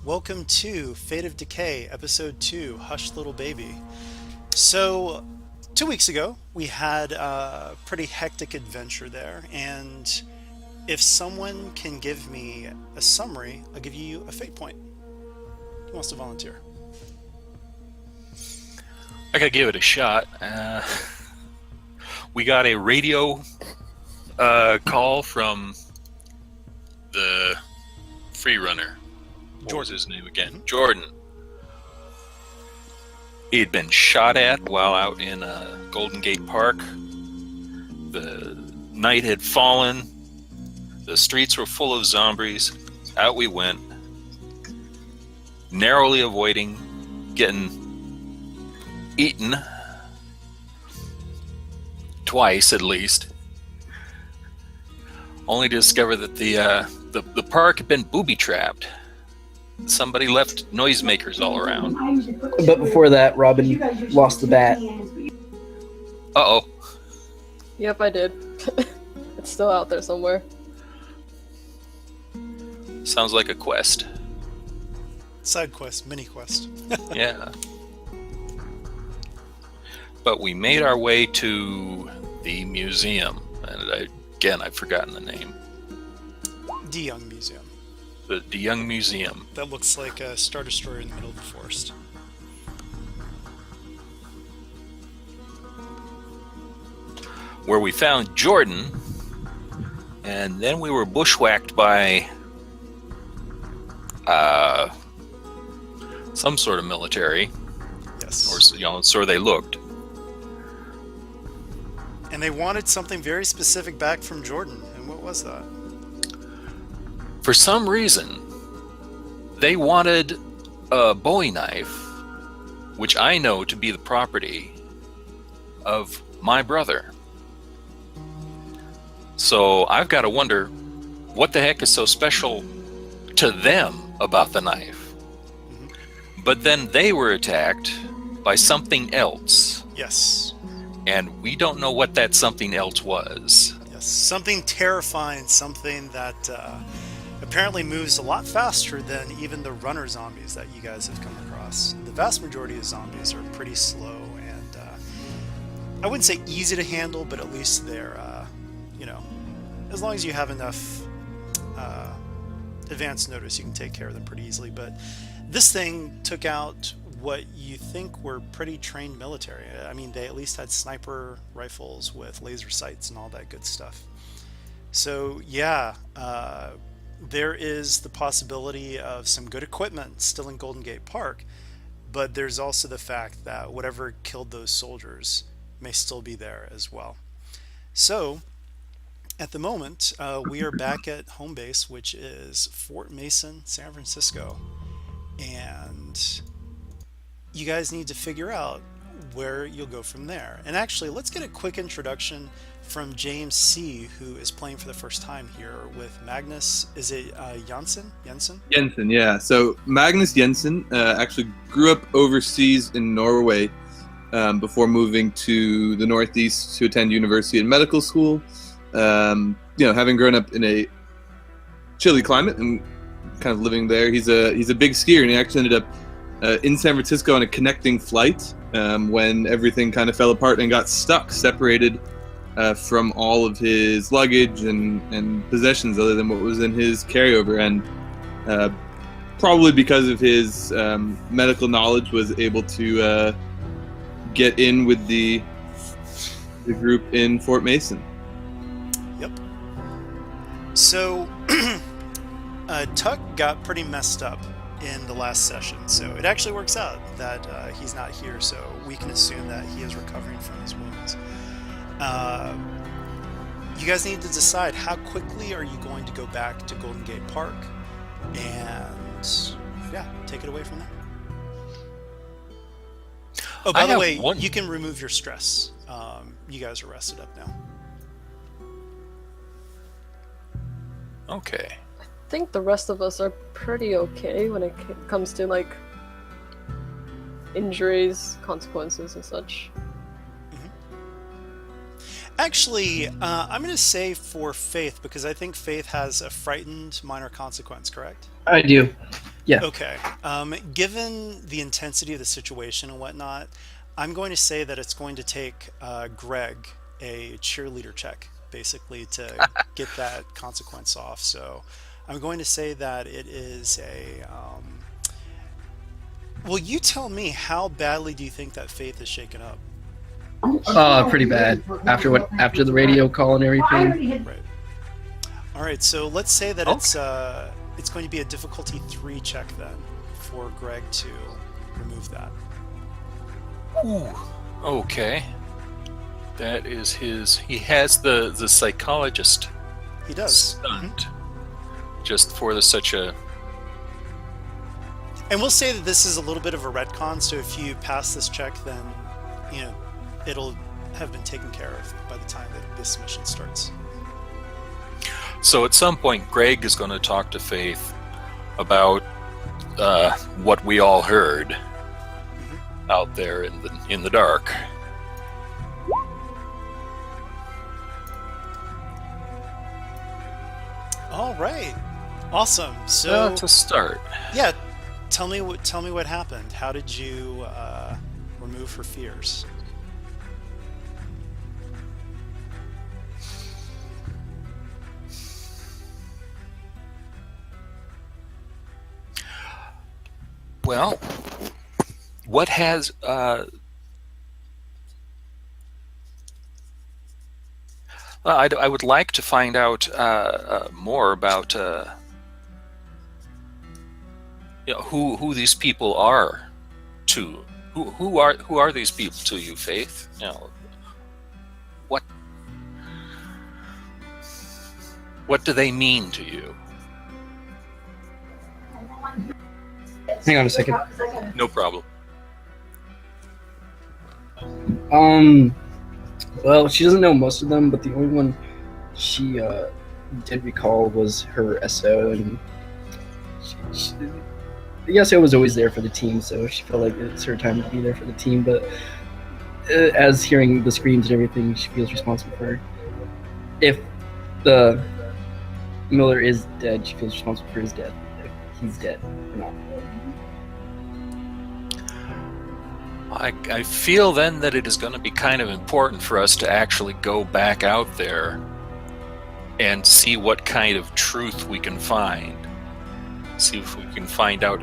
Welcome to Fate of Decay, Episode 2, Hush Little Baby. So, 2 weeks ago, we had a pretty hectic adventure there, and if someone can give me a summary, I'll give you a fate point. Who wants to volunteer? I gotta give it a shot. We got a radio call from the free runner. What was his name again? Mhm. Jordan. He had been shot at while out in Golden Gate Park. The night had fallen. The streets were full of zombies. Out we went, narrowly avoiding getting eaten twice at least. Only to discover that the park had been booby trapped. Somebody left noisemakers all around. But before that, Robin lost the bat. Uh-oh. Yep, I did. It's still out there somewhere. Sounds like a quest. Side quest, mini quest. Yeah. But we made our way to the museum. And I've forgotten the name. De Young Museum. The Young Museum. That looks like a Star Destroyer in the middle of the forest. Where we found Jordan. And then we were bushwhacked by some sort of military. Yes. Or so they looked. And they wanted something very specific back from Jordan. And what was that? For some reason, they wanted a Bowie knife, which I know to be the property of my brother. So I've got to wonder, what the heck is so special to them about the knife? Mm-hmm. But then they were attacked by something else. Yes. And we don't know what that something else was. Yes. Something terrifying, something that apparently moves a lot faster than even the runner zombies that you guys have come across. The vast majority of zombies are pretty slow and I wouldn't say easy to handle, but at least they're, as long as you have enough advance notice, you can take care of them pretty easily. But this thing took out what you think were pretty trained military. I mean, they at least had sniper rifles with laser sights and all that good stuff. So, yeah, there is the possibility of some good equipment still in Golden Gate Park, but there's also the fact that whatever killed those soldiers may still be there as well. So, at the moment, we are back at home base, which is Fort Mason, San Francisco, and you guys need to figure out where you'll go from there. And actually, let's get a quick introduction from James C., who is playing for the first time here with Magnus. Is it Jensen? Jensen, yeah. So Magnus Jensen actually grew up overseas in Norway before moving to the Northeast to attend university and medical school. Having grown up in a chilly climate and kind of living there, he's a big skier, and he actually ended up in San Francisco on a connecting flight when everything kind of fell apart and got stuck, separated from all of his luggage and possessions other than what was in his carryover. And probably because of his medical knowledge, was able to get in with the group in Fort Mason. Yep. So, Tuck got pretty messed up in the last session, so it actually works out that he's not here, so we can assume that he is recovering from his wounds. You guys need to decide how quickly are you going to go back to Golden Gate Park, and yeah, take it away from there. Oh, by the way, you can remove your stress. You guys are rested up now. Okay. I think the rest of us are pretty okay when it comes to, like, injuries, consequences, and such. Actually, I'm going to say for Faith, because I think Faith has a frightened minor consequence, correct? I do. Yeah. Okay. Given the intensity of the situation and whatnot, I'm going to say that it's going to take Greg a cheerleader check, basically, to get that consequence off. So I'm going to say that it is a. Well, you tell me, how badly do you think that Faith is shaken up? Pretty bad. After the radio call and everything. Right. All right. So let's say that it's going to be a difficulty 3 check then for Greg to remove that. Ooh, okay. That is his. He has the psychologist He does. stunt just for such a. And we'll say that this is a little bit of a retcon, so if you pass this check, then, you know, it'll have been taken care of by the time that this mission starts. So at some point, Greg is going to talk to Faith about what we all heard out there in the dark. All right. Awesome. So That's a start. yeah, tell me what happened. How did you remove her fears? Well, what has I would like to find out more about who these people are to who are these people to you, Faith? What do they mean to you? Hang on a second. No problem. Well, she doesn't know most of them, but the only one she did recall was her SO, and the SO was always there for the team, so she felt like it's her time to be there for the team. But as hearing the screams and everything, she feels responsible for her. If the Miller is dead, she feels responsible for his death. If he's dead or not. I feel then that it is going to be kind of important for us to actually go back out there and see what kind of truth we can find. See if we can find out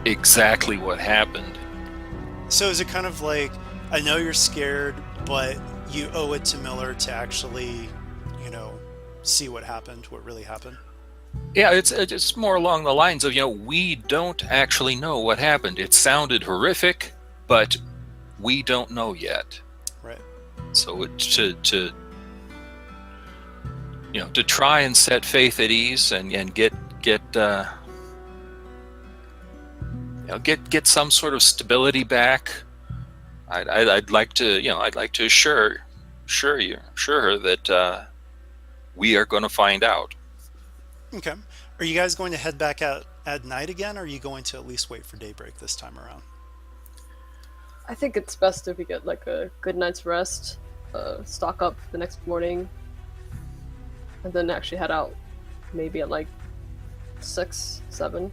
exactly what happened. So is it kind of like, I know you're scared, but you owe it to Miller to actually, see what happened, what really happened? Yeah, it's more along the lines of, we don't actually know what happened. It sounded horrific, but we don't know yet. Right. So to try and set Faith at ease and get some sort of stability back. I'd like to assure her that we are going to find out. Okay. Are you guys going to head back out at night again, or are you going to at least wait for daybreak this time around? I think it's best if we get like a good night's rest, stock up the next morning, and then actually head out maybe at like 6, 7.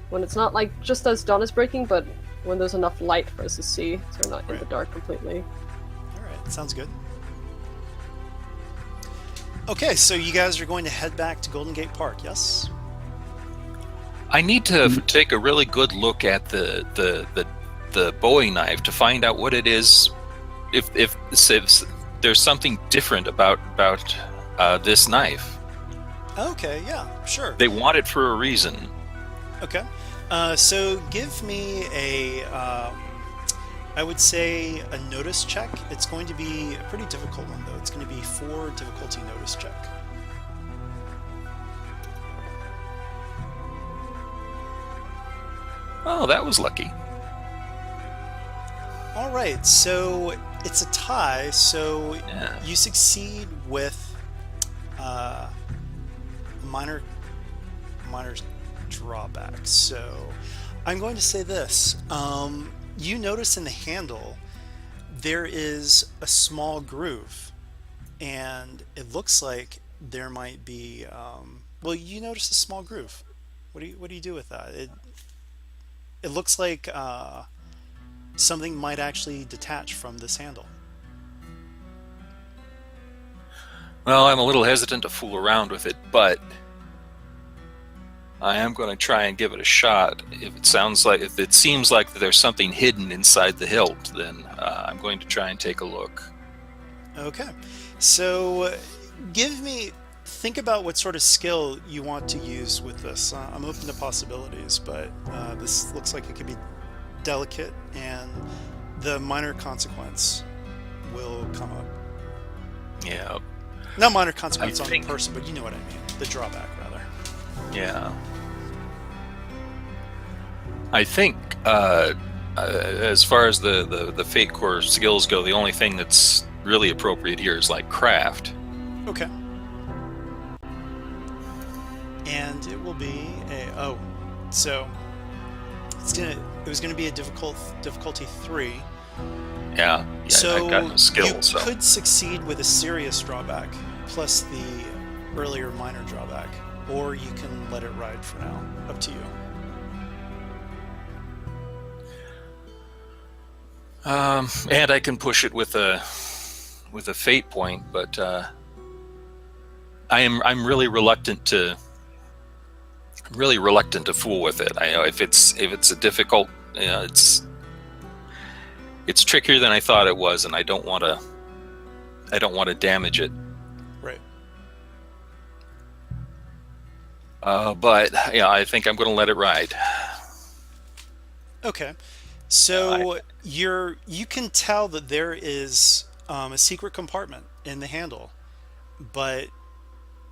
When it's not like just as dawn is breaking, but when there's enough light for us to see, so we're not in the dark completely. All right, sounds good. Okay, so you guys are going to head back to Golden Gate Park, yes? I need to take a really good look at the Bowie knife to find out what it is. If there's something different about this knife. Okay, yeah, sure. They want it for a reason. Okay. So give me I would say a notice check. It's going to be a pretty difficult one, though. It's going to be 4 difficulty notice check. Oh, that was lucky. All right, so it's a tie. So Yeah. you succeed with minor drawbacks. So I'm going to say this. You notice in the handle there is a small groove, and it looks like there might be. Well, you notice a small groove. What do you do with that? It looks like something might actually detach from this handle. Well, I'm a little hesitant to fool around with it, but I am going to try and give it a shot. If it seems like there's something hidden inside the hilt, then I'm going to try and take a look. Okay, so think about what sort of skill you want to use with this. I'm open to possibilities, but this looks like it could be delicate, and the minor consequence will come up. Yeah. Not minor consequence on the think- person, but you know what I mean. The drawback, rather. Yeah. I think, as far as the Fate Core skills go, the only thing that's really appropriate here is like craft. Okay. And it will be so it was gonna be a difficulty 3. Yeah. So I've got no skill, you so. could succeed with a serious drawback plus the earlier minor drawback, or you can let it ride for now. Up to you. And I can push it with a fate point, but I'm really reluctant to fool with it. I know if it's a difficult, it's trickier than I thought it was, and I don't want to damage it. Right. But yeah, I think I'm going to let it ride. Okay. So you can tell that there is a secret compartment in the handle, but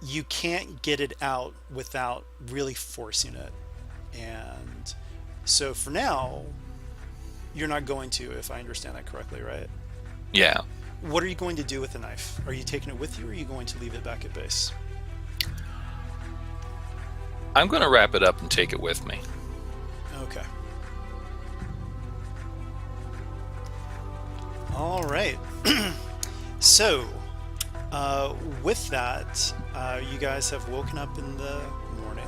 you can't get it out without really forcing it. And so for now, you're not going to, if I understand that correctly, right? Yeah. What are you going to do with the knife? Are you taking it with you, or are you going to leave it back at base? I'm going to wrap it up and take it with me. Okay. All right. So, with that, you guys have woken up in the morning,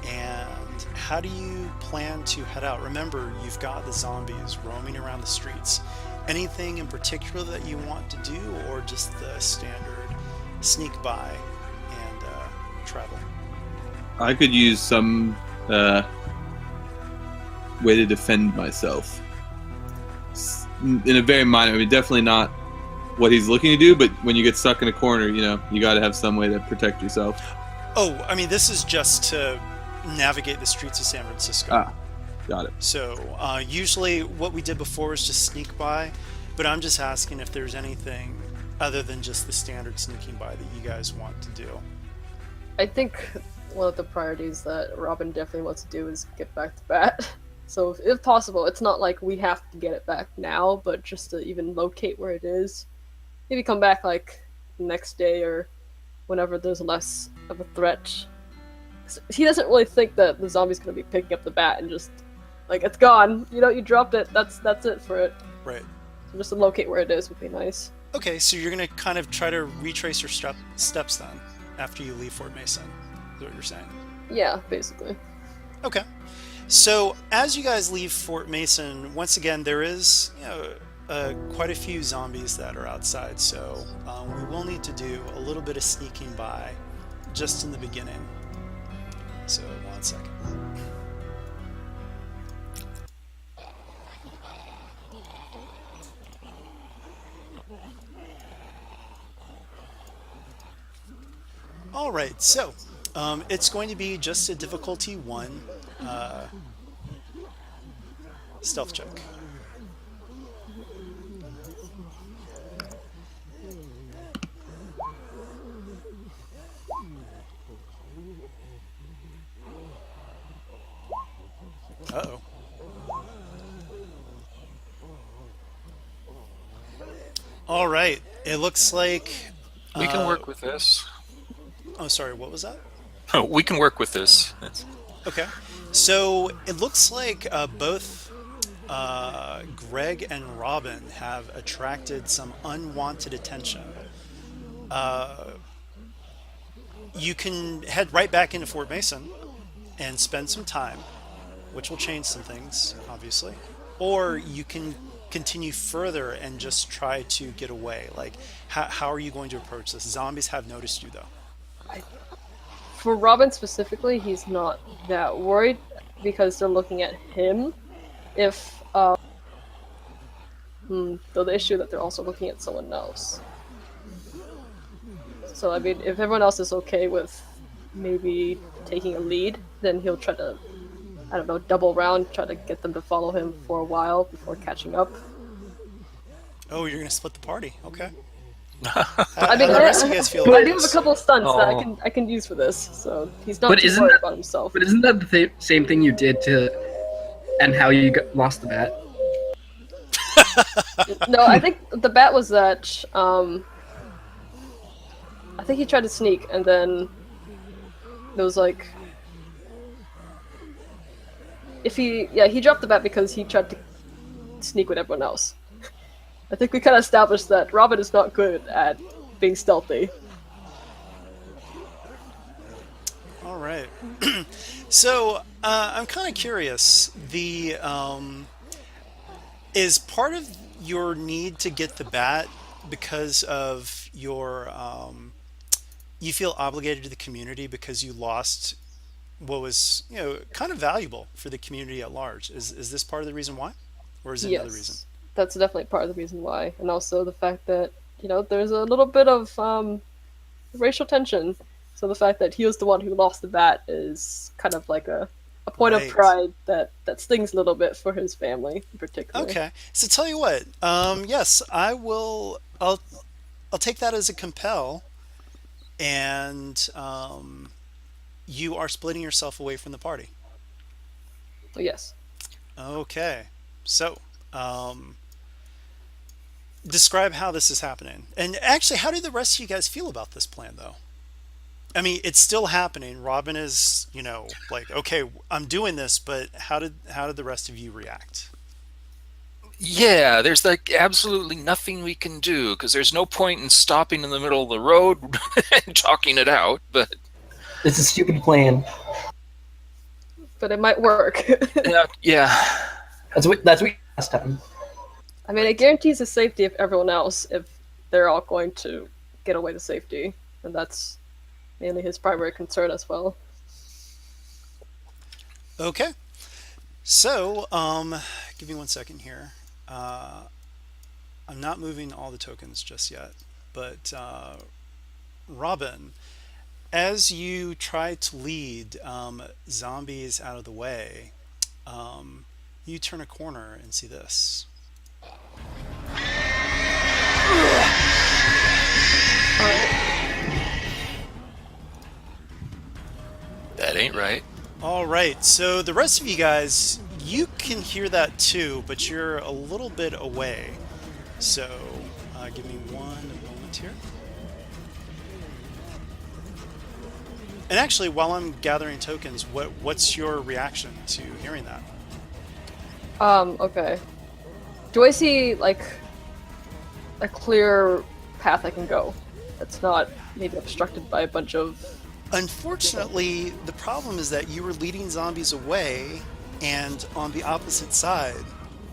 and how do you plan to head out? Remember, you've got the zombies roaming around the streets. Anything in particular that you want to do, or just the standard sneak by and travel? I could use some way to defend myself. In a very minor, definitely not what he's looking to do, but when you get stuck in a corner, you got to have some way to protect yourself. Oh, this is just to navigate the streets of San Francisco. Ah, got it. So usually what we did before was just sneak by, but I'm just asking if there's anything other than just the standard sneaking by that you guys want to do. I think one of the priorities that Robin definitely wants to do is get back to Bat. So if possible, it's not like we have to get it back now, but just to even locate where it is. Maybe come back like the next day or whenever there's less of a threat. He doesn't really think that the zombie's going to be picking up the bat and just like, it's gone. You dropped it. That's it for it. Right. So just to locate where it is would be nice. Okay, so you're going to kind of try to retrace your steps then after you leave Fort Mason, is what you're saying? Yeah, basically. Okay. So as you guys leave Fort Mason, once again, there is quite a few zombies that are outside, so we will need to do a little bit of sneaking by just in the beginning. So 1 second. All right, so it's going to be just a difficulty 1 stealth check. Uh-oh. All right, it looks like We can work with this. oh, sorry, what was that? Oh, we can work with this. Okay, so it looks like both Greg and Robin have attracted some unwanted attention. You can head right back into Fort Mason, and spend some time, which will change some things, obviously, or you can continue further and just try to get away. Like, how are you going to approach this? Zombies have noticed you, though. For Robin specifically, he's not that worried because they're looking at him. If though the issue that they're also looking at someone else. So I mean, if everyone else is okay with maybe taking a lead, then he'll try to, I don't know, double round, try to get them to follow him for a while before catching up. Oh, you're gonna split the party. Okay. I mean, how the rest of you guys feel I about do have a this? couple of stunts that Oh. I can use for this, so he's not But too isn't worried that- about himself. But isn't that the same thing you did to, and how you lost the bat? No, I think the bat was that. I think he tried to sneak, and then it was like, he dropped the bat because he tried to sneak with everyone else. I think we kind of established that Robin is not good at being stealthy. All right. So I'm kind of curious. The is part of your need to get the bat because of your you feel obligated to the community because you lost what was kind of valuable for the community at large. Is this part of the reason why, or is it another reason? That's definitely part of the reason why, and also the fact that there's a little bit of racial tension. So the fact that he was the one who lost the bat is kind of like a point of Right. pride that stings a little bit for his family in particular. Okay. So tell you what. Yes, I will. I'll take that as a compel, and you are splitting yourself away from the party. So yes. Okay. So, describe how this is happening. And actually, how do the rest of you guys feel about this plan, though? I mean, it's still happening. Robin is, like, okay, I'm doing this, but how did the rest of you react? Yeah, there's like absolutely nothing we can do because there's no point in stopping in the middle of the road and talking it out. But It's a stupid plan. But it might work. yeah, That's what last time. I mean, it guarantees the safety of everyone else if they're all going to get away to safety, and that's mainly his primary concern as well. Okay. So, give me 1 second here. I'm not moving all the tokens just yet, but Robin, as you try to lead zombies out of the way, you turn a corner and see this. that ain't right. All right, so the rest of you guys, you can hear that too, but you're a little bit away. So, give me 1 moment here. And actually, while I'm gathering tokens, what's your reaction to hearing that? Okay. Do I see, like, a clear path I can go that's not maybe obstructed by a bunch of... Unfortunately, the problem is that you were leading zombies away, and on the opposite side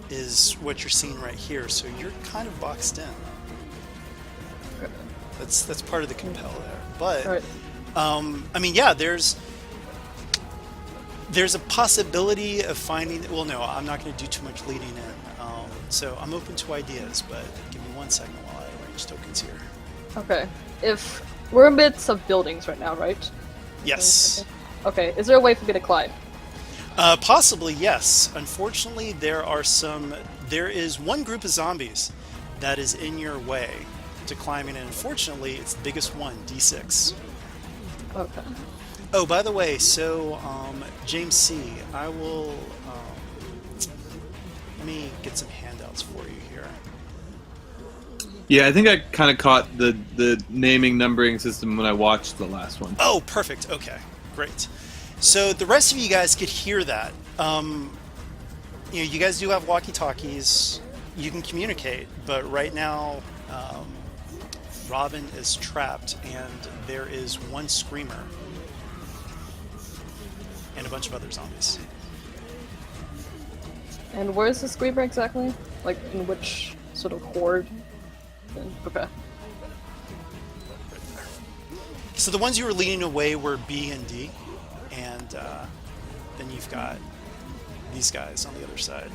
is what you're seeing right here. So you're kind of boxed in. That's part of the compel there. But Alright. I mean, yeah, there's a possibility of finding. Well, no, I'm not going to do too much leading in. So I'm open to ideas, but give me 1 second while I arrange tokens here. Okay. If we're amidst of buildings right now, right? Yes. Okay, is there a way for me to climb? Possibly, yes. Unfortunately, there is one group of zombies that is in your way to climbing, and unfortunately, it's the biggest one, D6. Okay. Oh, by the way, so, James C., I will, let me get some handouts for you here. Yeah, I think I kind of caught the naming numbering system when I watched the last one. Oh, perfect. Okay, great. So the rest of you guys could hear that. You guys do have walkie-talkies. You can communicate, but right now, Robin is trapped, and there is one screamer. and a bunch of other zombies. And where is the Screamer exactly? Like, in which sort of horde? Okay. So the ones you were leading away were B and D, and then you've got these guys on the other side.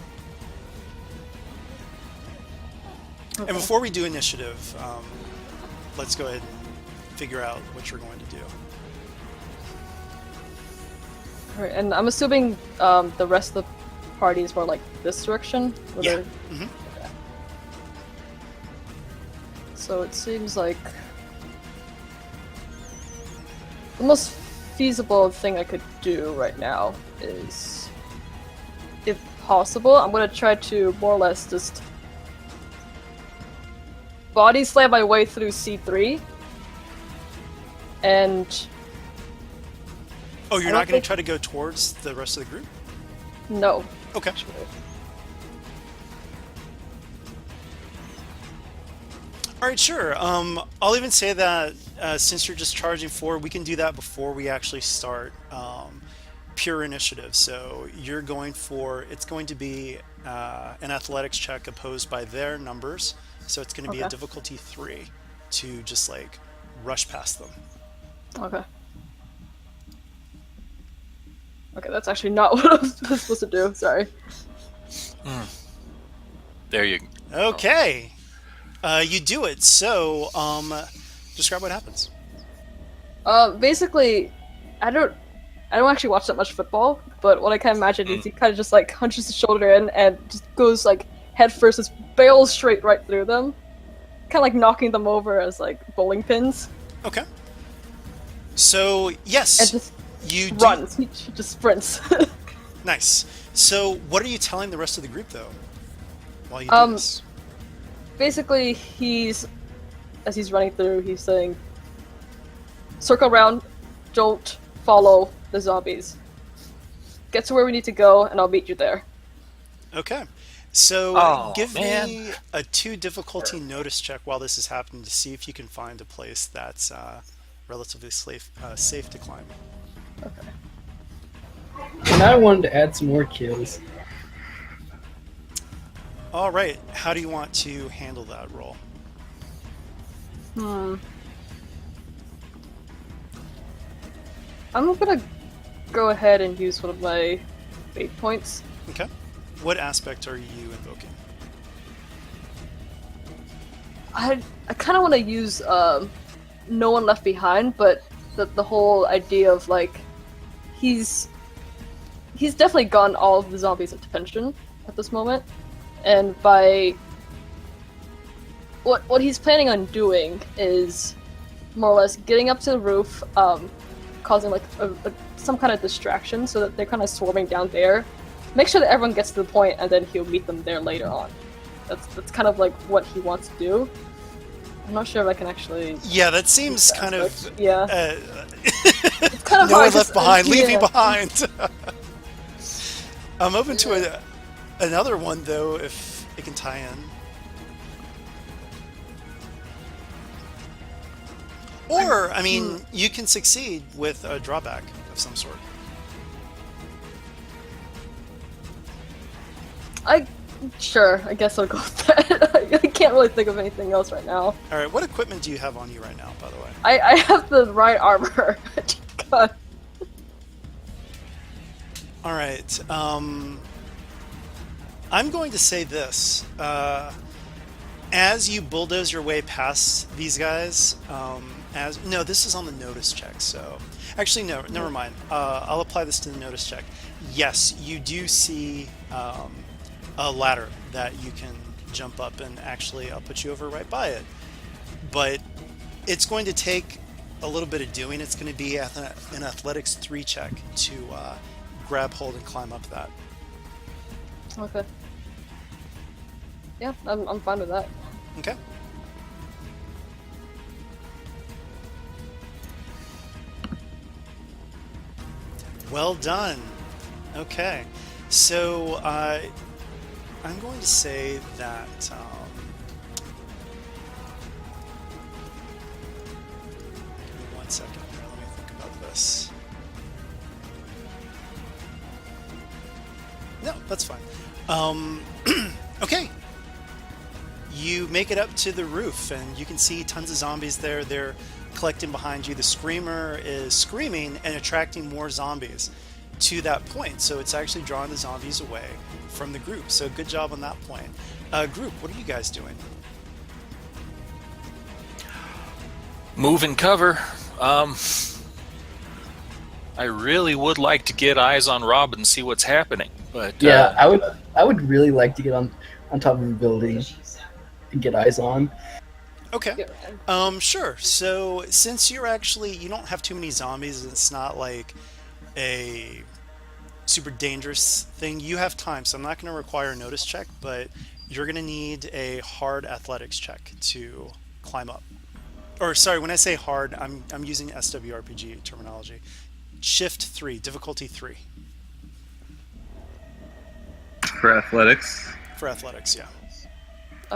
Okay. And before we do initiative, let's go ahead and figure out what you're going to do. Alright, and I'm assuming the rest of the party is more like this direction? Where Yeah. they're- hmm Okay. So it seems like the most feasible thing I could do right now is, if possible, I'm gonna try to more or less just body slam my way through C3 and Oh, you're I not don't going think- to try to go towards the rest of the group? no. Okay. Actually. All right, sure. I'll even say that since you're just charging forward, we can do that before we actually start pure initiative. So you're going for, it's going to be an athletics check opposed by their numbers. So it's going to be a Okay. difficulty 3 to just like rush past them. Okay. Okay, that's actually not what I was supposed to do. Sorry. There you Okay. You do it. So describe what happens. Basically, I don't actually watch that much football, but what I can imagine is he kind of just like hunches his shoulder in and just goes like head first, just barrels straight right through them, kind of like knocking them over as like bowling pins, Okay. So yes, and just you do. runs. He just sprints. Nice. So what are you telling the rest of the group though? While you do this. Basically, as he's running through, he's saying, "Circle around, don't follow the zombies. Get to where we need to go, and I'll meet you there." Okay. So Oh, give man. me a 2 difficulty notice check while this is happening to see if you can find a place that's relatively safe to climb. And I wanted to add some more kills. All right. How do you want to handle that roll? I'm gonna go ahead and use one of my fate points. Okay. What aspect are you invoking? I kind of want to use No One Left Behind, but the whole idea of like he's definitely gotten all of the zombies' attention at this moment, and by what he's planning on doing is more or less getting up to the roof, causing like some kind of distraction so that they're kind of swarming down there. Make sure that everyone gets to the point, and then he'll meet them there later on. That's kind of like what he wants to do. I'm not sure if I can actually. Yeah, that seems kind of. Yeah. It's kind of No hard. one left behind. Leave me yeah. behind. I'm open to another one though, if it can tie in. Or, I mean, you can succeed with a drawback of some sort. Sure, I guess I'll go with that. I can't really think of anything else right now. All right, what equipment do you have on you right now, by the way? I have the right armor. God. All right. I'm going to say this. As you bulldoze your way past these guys, no, this is on the notice check. So, actually, no, never mind. I'll apply this to the notice check. Yes, you do see a ladder that you can jump up, and actually, I'll put you over right by it. But it's going to take a little bit of doing. It's going to be an athletics 3 check to grab hold and climb up that. Okay. Yeah, I'm fine with that. Okay. Well done. Okay. So I'm going to say that give me 1 second here. Let me think about this. No, that's fine. Okay. You make it up to the roof, and you can see tons of zombies there. They're collecting behind you. The screamer is screaming and attracting more zombies to that point. So it's actually drawing the zombies away from the group. So good job on that point. Group, what are you guys doing? Move and cover. I really would like to get eyes on Rob and see what's happening, but Yeah, I would really like to get on top of a building and get eyes on. Okay. Yeah. Sure. So since you don't have too many zombies, it's not like a super dangerous thing. You have time, so I'm not going to require a notice check, but you're going to need a hard athletics check to climb up. Or sorry, when I say hard, I'm using SWRPG terminology. Shift 3, difficulty 3 For athletics. for athletics. Yeah.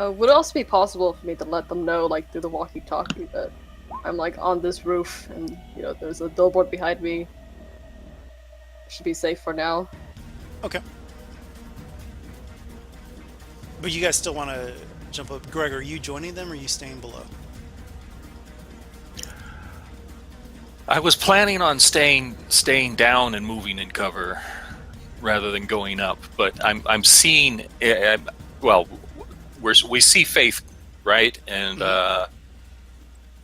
Would it also be possible for me to let them know, like through the walkie-talkie, that I'm like on this roof and there's a billboard behind me? Should be safe for now. Okay. But you guys still want to jump up. Greg, are you joining them or are you staying below? I was planning on staying down and moving in cover rather than going up. But I'm seeing. Well, we see Faith, right? And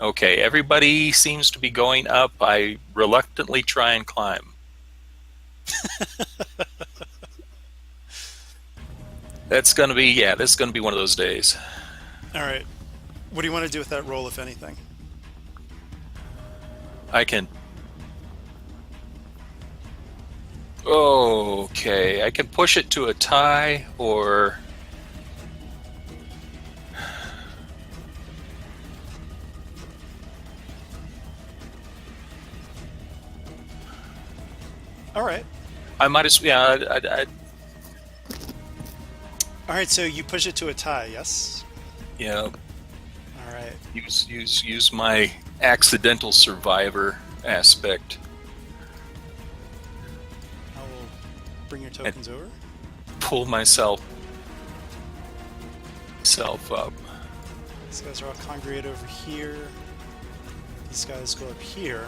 okay, everybody seems to be going up. I reluctantly try and climb. That's gonna be one of those days. All right. What do you want to do with that roll, if anything? I can. Okay, I can push it to a tie, or All right. I might as yeah. All right. So you push it to a tie. Yes. Yeah. All right. Use my accidental survivor aspect. I will bring your tokens over. Pull myself up. These guys are all congregate over here. These guys go up here.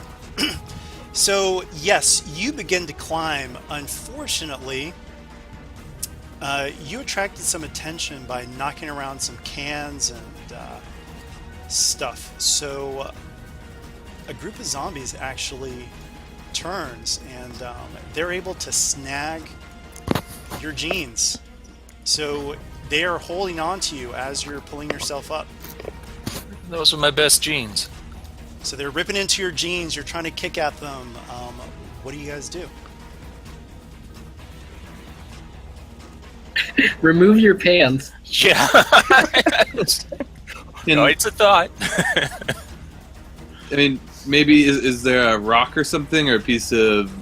So, yes, you begin to climb. Unfortunately, you attracted some attention by knocking around some cans and stuff. So, a group of zombies actually turns, and they're able to snag your jeans. So, they are holding on to you as you're pulling yourself up. Those are my best jeans. So they're ripping into your jeans. You're trying to kick at them. What do you guys do? Remove your pants. Yeah. No, it's a thought. I mean, maybe is there a rock or something, or a piece of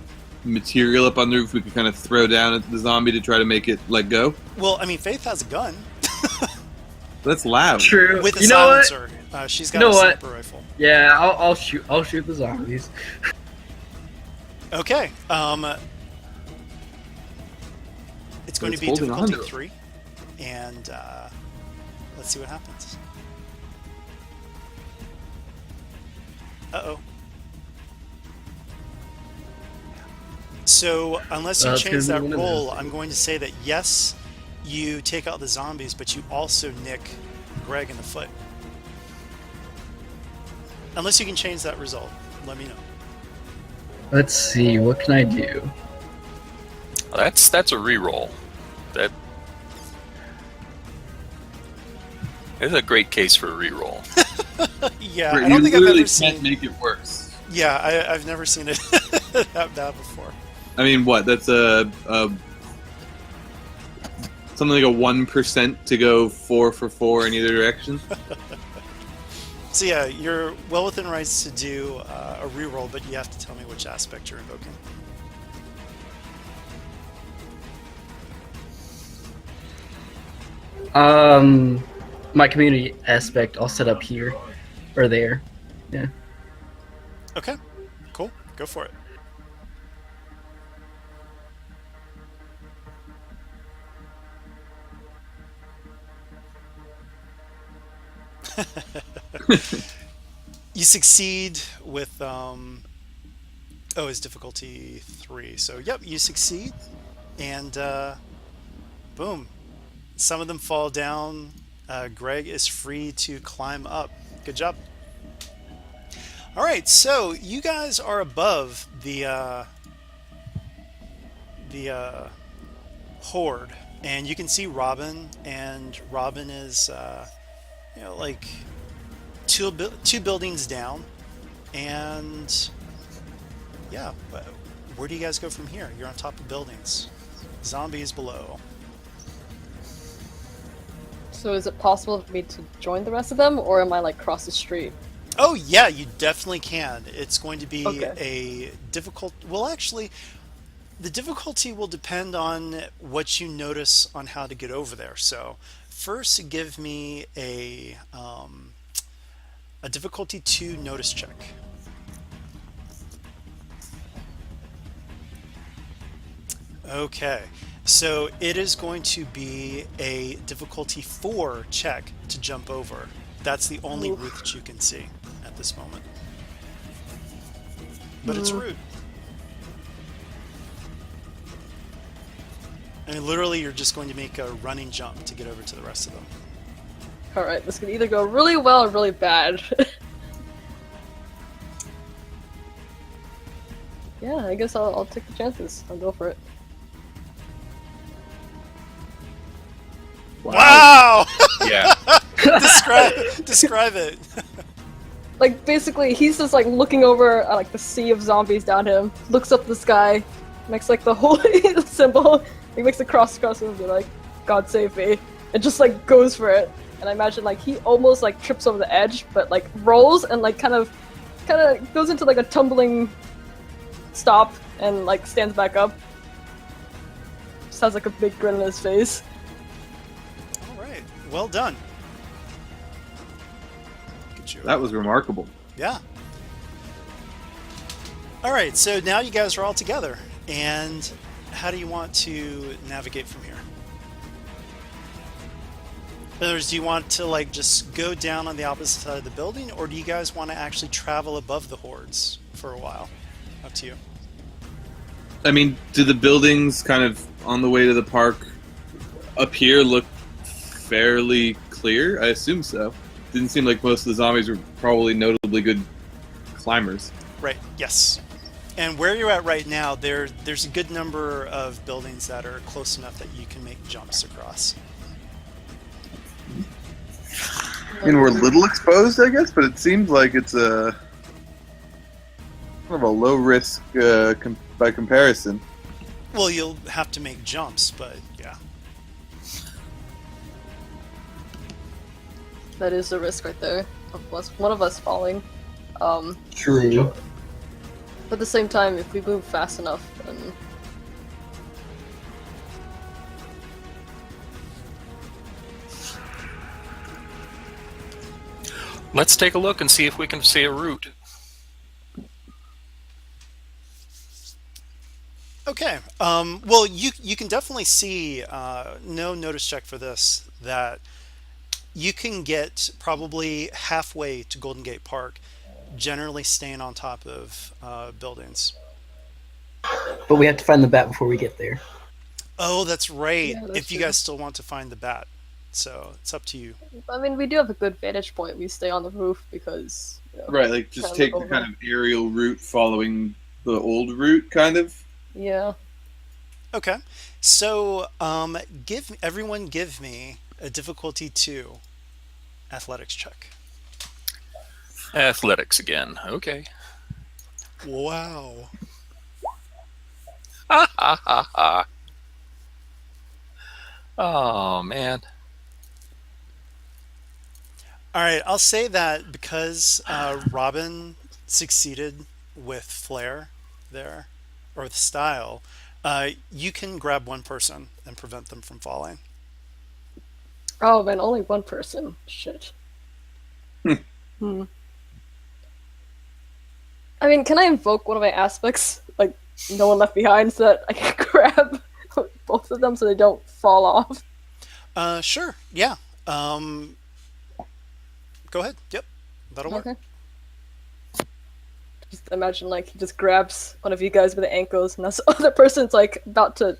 material up on the roof we could kind of throw down at the zombie to try to make it let go? Well, I mean, Faith has a gun. That's loud. True. With a You know what? silencer. She's got You know a what? sniper rifle. Yeah, I'll shoot. I'll shoot the zombies. Okay. It's going to be holding on difficulty to it. 3. And let's see what happens. Uh-oh. So, unless you It's change gonna that be one of roll, those. I'm going to say that yes, you take out the zombies, but you also nick Greg in the foot. Unless you can change that result, let me know. Let's see. What can I do? That's a reroll. That is a great case for a reroll. Yeah, Where I don't you think I've literally ever can't seen. make it worse. Yeah, I've never seen it that bad before. I mean, what? That's a something like a 1% to go 4 for 4 in either direction. So yeah, you're well within rights to do a reroll, but you have to tell me which aspect you're invoking. My community aspect I'll set up here or there. Yeah. Okay, cool. Go for it. You succeed with it's difficulty 3. So yep, you succeed, and boom, some of them fall down. Greg is free to climb up. Good job. All right, so you guys are above the horde, and you can see Robin, and Robin is like two buildings down, and yeah. Where do you guys go from here? You're on top of buildings. Zombies below. So is it possible for me to join the rest of them, or am I like across the street? Oh yeah, you definitely can. It's going to be Okay. a difficult. Well, actually, the difficulty will depend on what you notice on how to get over there. So, first, give me a difficulty 2 notice check. Okay, so it is going to be a difficulty 4 check to jump over. That's the only Oof. route that you can see at this moment. But it's route. I mean, literally, you're just going to make a running jump to get over to the rest of them. Alright, this could either go really well or really bad. Yeah, I guess I'll take the chances. I'll go for it. Wow! Yeah. Describe it. Like, basically, he's just like looking over at like the sea of zombies down him, looks up at the sky, makes like the whole symbol, he makes a cross and be like, God save me, and just like goes for it. And I imagine like he almost like trips over the edge, but like rolls and like kind of goes into like a tumbling stop and like stands back up. Just has like a big grin on his face. All right, well done. Good job. That was remarkable. Yeah. All right, so now you guys are all together, and how do you want to navigate from here? In other words, do you want to like just go down on the opposite side of the building, or do you guys want to actually travel above the hordes for a while? Up to you. I mean, do the buildings kind of on the way to the park up here look fairly clear? I assume so. Didn't seem like most of the zombies were probably notably good climbers. Right, yes. And where you're at right now, there's a good number of buildings that are close enough that you can make jumps across. I mean, we're a little exposed, I guess, but it seems like it's a kind of a low risk by comparison. Well, you'll have to make jumps, but yeah. That is the risk right there. One of us falling. True. But at the same time, if we move fast enough, then Let's take a look and see if we can see a route. Okay. Well, you can definitely see, no notice check for this, that you can get probably halfway to Golden Gate Park, generally staying on top of buildings. But we have to find the bat before we get there. Oh, that's right. Yeah, that's If you true. guys still want to find the bat. So it's up to you. I mean, we do have a good vantage point. We stay on the roof because Right, like just Kind of take the over. kind of aerial route following the old route, kind of. yeah. Okay. So everyone give me a difficulty 2 athletics check. Athletics again. Okay. Wow. Ha ha ha ha. Oh, man. All right, I'll say that because Robin succeeded with flair there, or with style, you can grab one person and prevent them from falling. Oh man, only one person. Shit. Hmm. I mean, can I invoke one of my aspects, like no one left behind, so that I can grab both of them so they don't fall off? Sure, yeah. Go ahead. Yep, that'll work. Okay. Just imagine like he just grabs one of you guys by the ankles, and that's the other person's like about to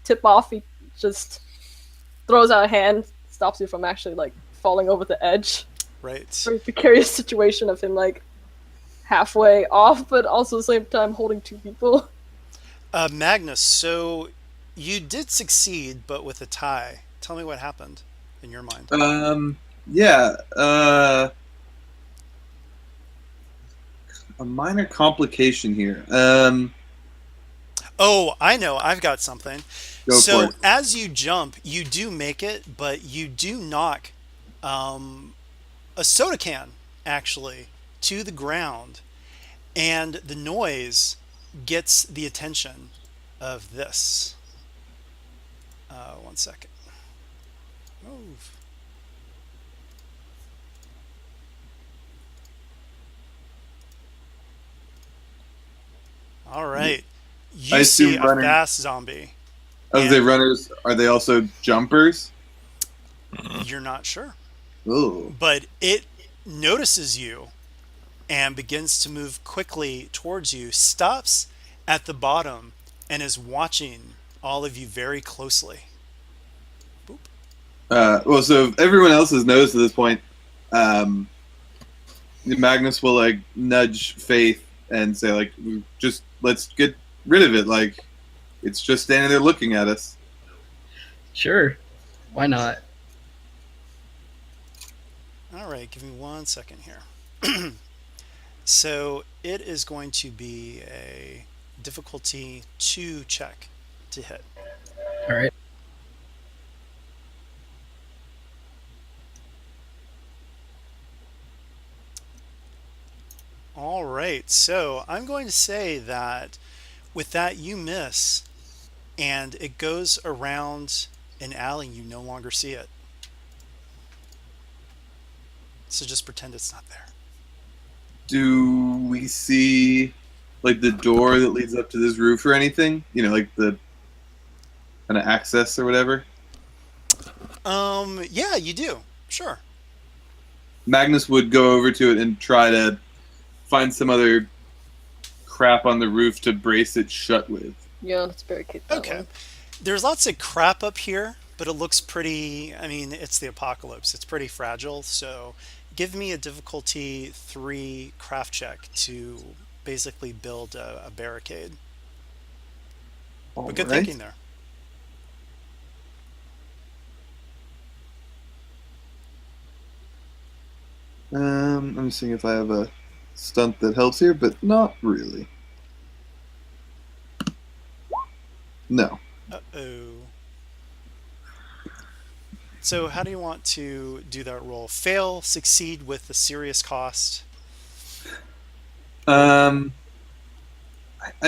tip off. He just throws out a hand, stops you from actually like falling over the edge. Right. Very precarious situation of him like halfway off, but also at the same time holding two people. Magnus, so you did succeed, but with a tie. Tell me what happened in your mind. Yeah. A minor complication here. Oh, I know. I've got something. Go So for it. as you jump, you do make it, but you do knock a soda can actually to the ground, and the noise gets the attention of this. One second. Move. All right. I You see assume a running. fast zombie. Of the And runners, are they also jumpers? you're not sure. Ooh. But it notices you and begins to move quickly towards you, stops at the bottom, and is watching all of you very closely. Boop. Well, so if everyone else has noticed at this point, um, Magnus will like nudge Faith and say like, just let's get rid of it. Like, it's just standing there looking at us. Sure. Why not? All right, give me 1 second here. So it is going to be a difficulty 2 check to hit. All right. All right, so I'm going to say that with that you miss, and it goes around an alley. You no longer see it. So just pretend it's not there. Do we see like the door that leads up to this roof or anything? You know, like the kind of access or whatever. Yeah, you do. Sure. Magnus would go over to it and try to find some other crap on the roof to brace it shut with. Yeah, let's barricade that Okay. one. There's lots of crap up here, but it looks pretty. I mean, it's the apocalypse. It's pretty fragile. So give me a difficulty 3 craft check to basically build a barricade. But good Alright. thinking there. I'm seeing if I have a stunt that helps here, but not really. No. Uh-oh. So how do you want to do that roll? Fail, succeed with the serious cost. I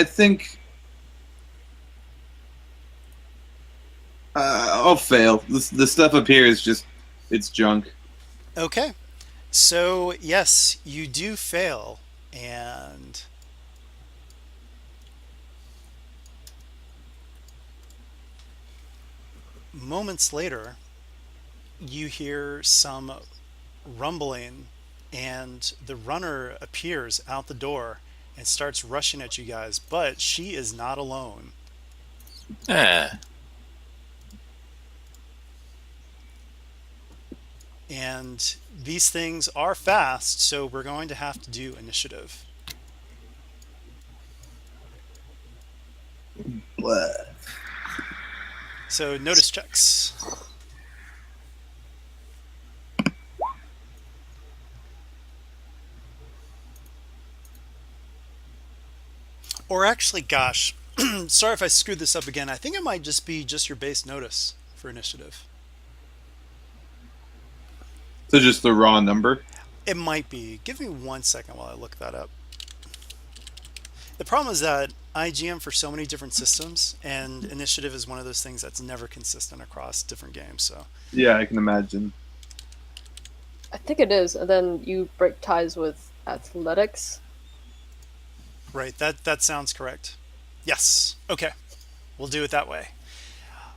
think I'll fail. The stuff up here is just it's junk. Okay. So, yes, you do fail, and moments later, you hear some rumbling, and the runner appears out the door and starts rushing at you guys, but she is not alone. Eh. And these things are fast, so we're going to have to do initiative. What? So, notice checks. Or actually, gosh, sorry if I screwed this up again. I think it might just be just your base notice for initiative. So just the raw number? It might be. Give me 1 second while I look that up. The problem is that I GM for so many different systems, and initiative is one of those things that's never consistent across different games. So, Yeah, I can imagine. I think it is, and then you break ties with athletics. right, that sounds correct. Yes. Okay. We'll do it that way.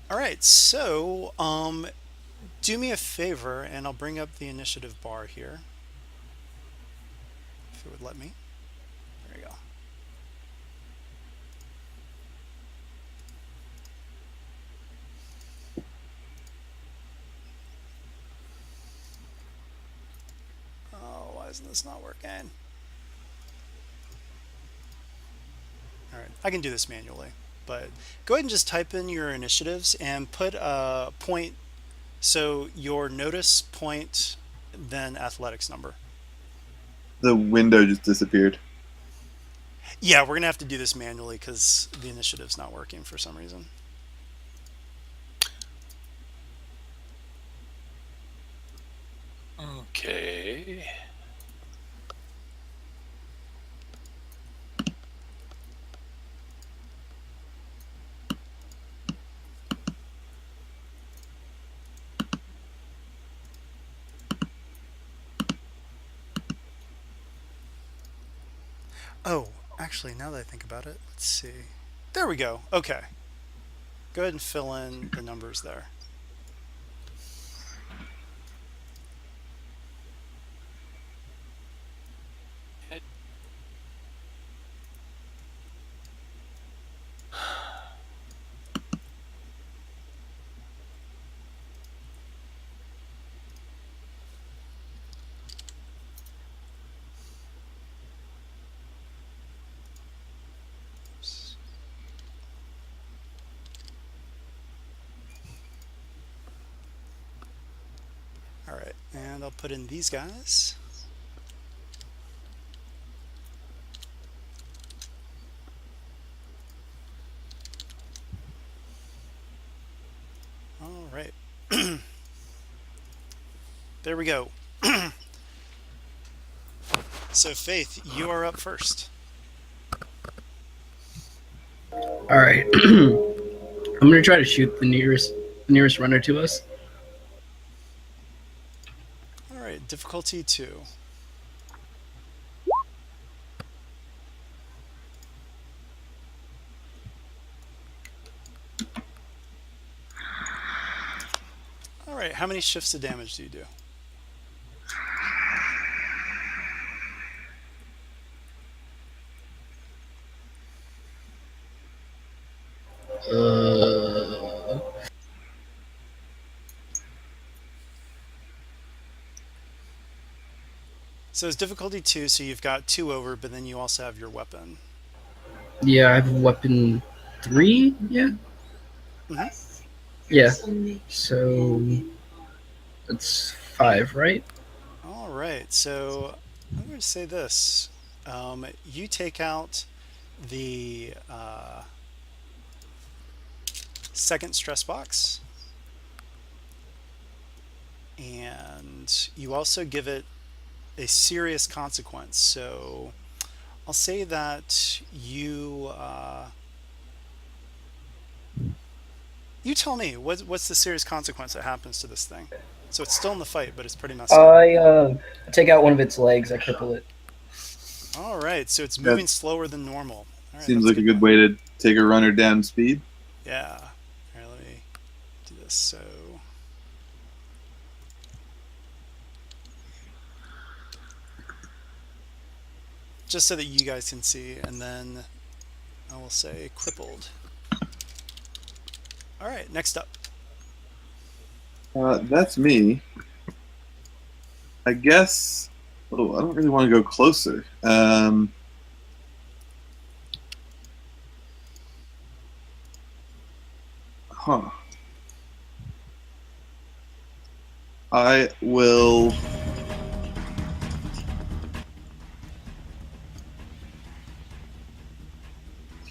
All right. So, do me a favor, and I'll bring up the initiative bar here. if it would let me. There we go. Oh, why isn't this not working? All right, I can do this manually, but go ahead and just type in your initiatives and put a point. So your notice point, then athletics number. The window just disappeared. Yeah, we're gonna have to do this manually because the initiative's not working for some reason. Okay. Oh, actually, now that I think about it, let's see. There we go. Okay. Go ahead and fill in the numbers there. Oops. All right, and I'll put in these guys. All right. There we go. So, Faith, you are up first. All right. I'm gonna try to shoot the nearest runner to us. All right, difficulty 2. All right, how many shifts of damage do you do? Uh, So it's difficulty 2, so you've got 2 over, but then you also have your weapon. yeah, I have weapon 3. Yeah. Mm-hmm. Yeah. So that's 5, right? All right, so I'm going to say this. You take out the second stress box, and you also give it a serious consequence. So I'll say that you tell me what's the serious consequence that happens to this thing. So it's still in the fight, but it's pretty messed up. I take out one of its legs. I cripple it. All right, so it's moving slower than normal. All right, Seems that's like a good way to take a runner down speed. Yeah. All right, let me do this. So just so that you guys can see, and then I will say crippled. All right, next up. That's me. I guess. Oh, I don't really want to go closer. Huh. I will.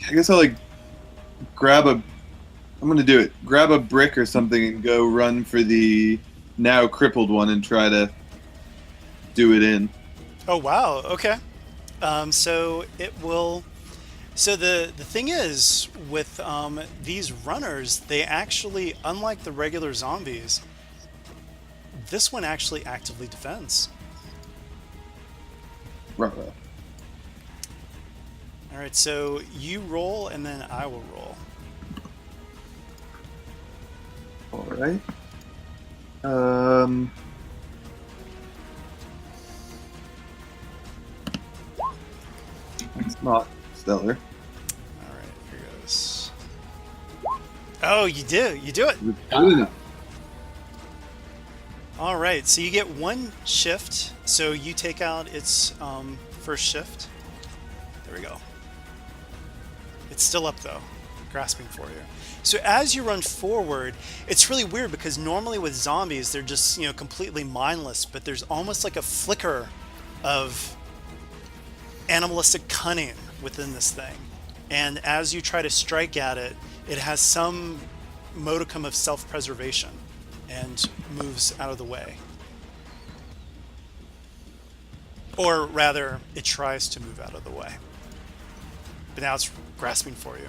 I guess I'll like grab a. I'm gonna do it. Grab a brick or something and go run for the now crippled one and try to do it in. Oh wow. Okay. So it will. So the thing is with these runners, they actually, unlike the regular zombies, this one actually actively defends. Ruh-roh. All right. So you roll, and then I will roll. All right. Not stellar. All right, here goes. Oh, you do. You do it. Good enough. All right, so you get one shift. So you take out its first shift. There we go. It's still up though, grasping for you. So as you run forward, it's really weird because normally with zombies, they're just, completely mindless, but there's almost like a flicker of animalistic cunning within this thing. And as you try to strike at it, it has some modicum of self-preservation and moves out of the way. Or rather, it tries to move out of the way. But now it's grasping for you.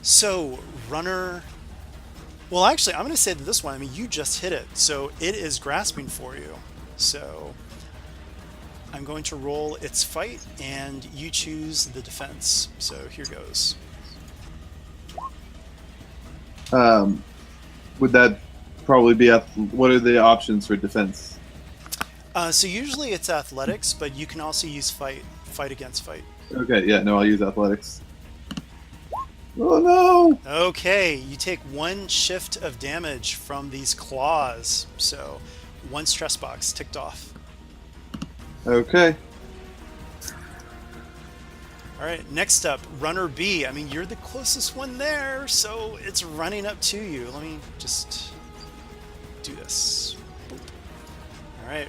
So, runner... Well, actually, I'm going to say that this one, you just hit it. So, it is grasping for you. So, I'm going to roll its fight, and you choose the defense. So, here goes. Would that probably be... What are the options for defense? So, usually it's athletics, but you can also use fight against fight. Okay, yeah, no, I'll use athletics. Oh no! Okay, you take one shift of damage from these claws. So, one stress box ticked off. Okay. All right, next up, runner B. You're the closest one there, so it's running up to you. Let me just do this. Boop. All right,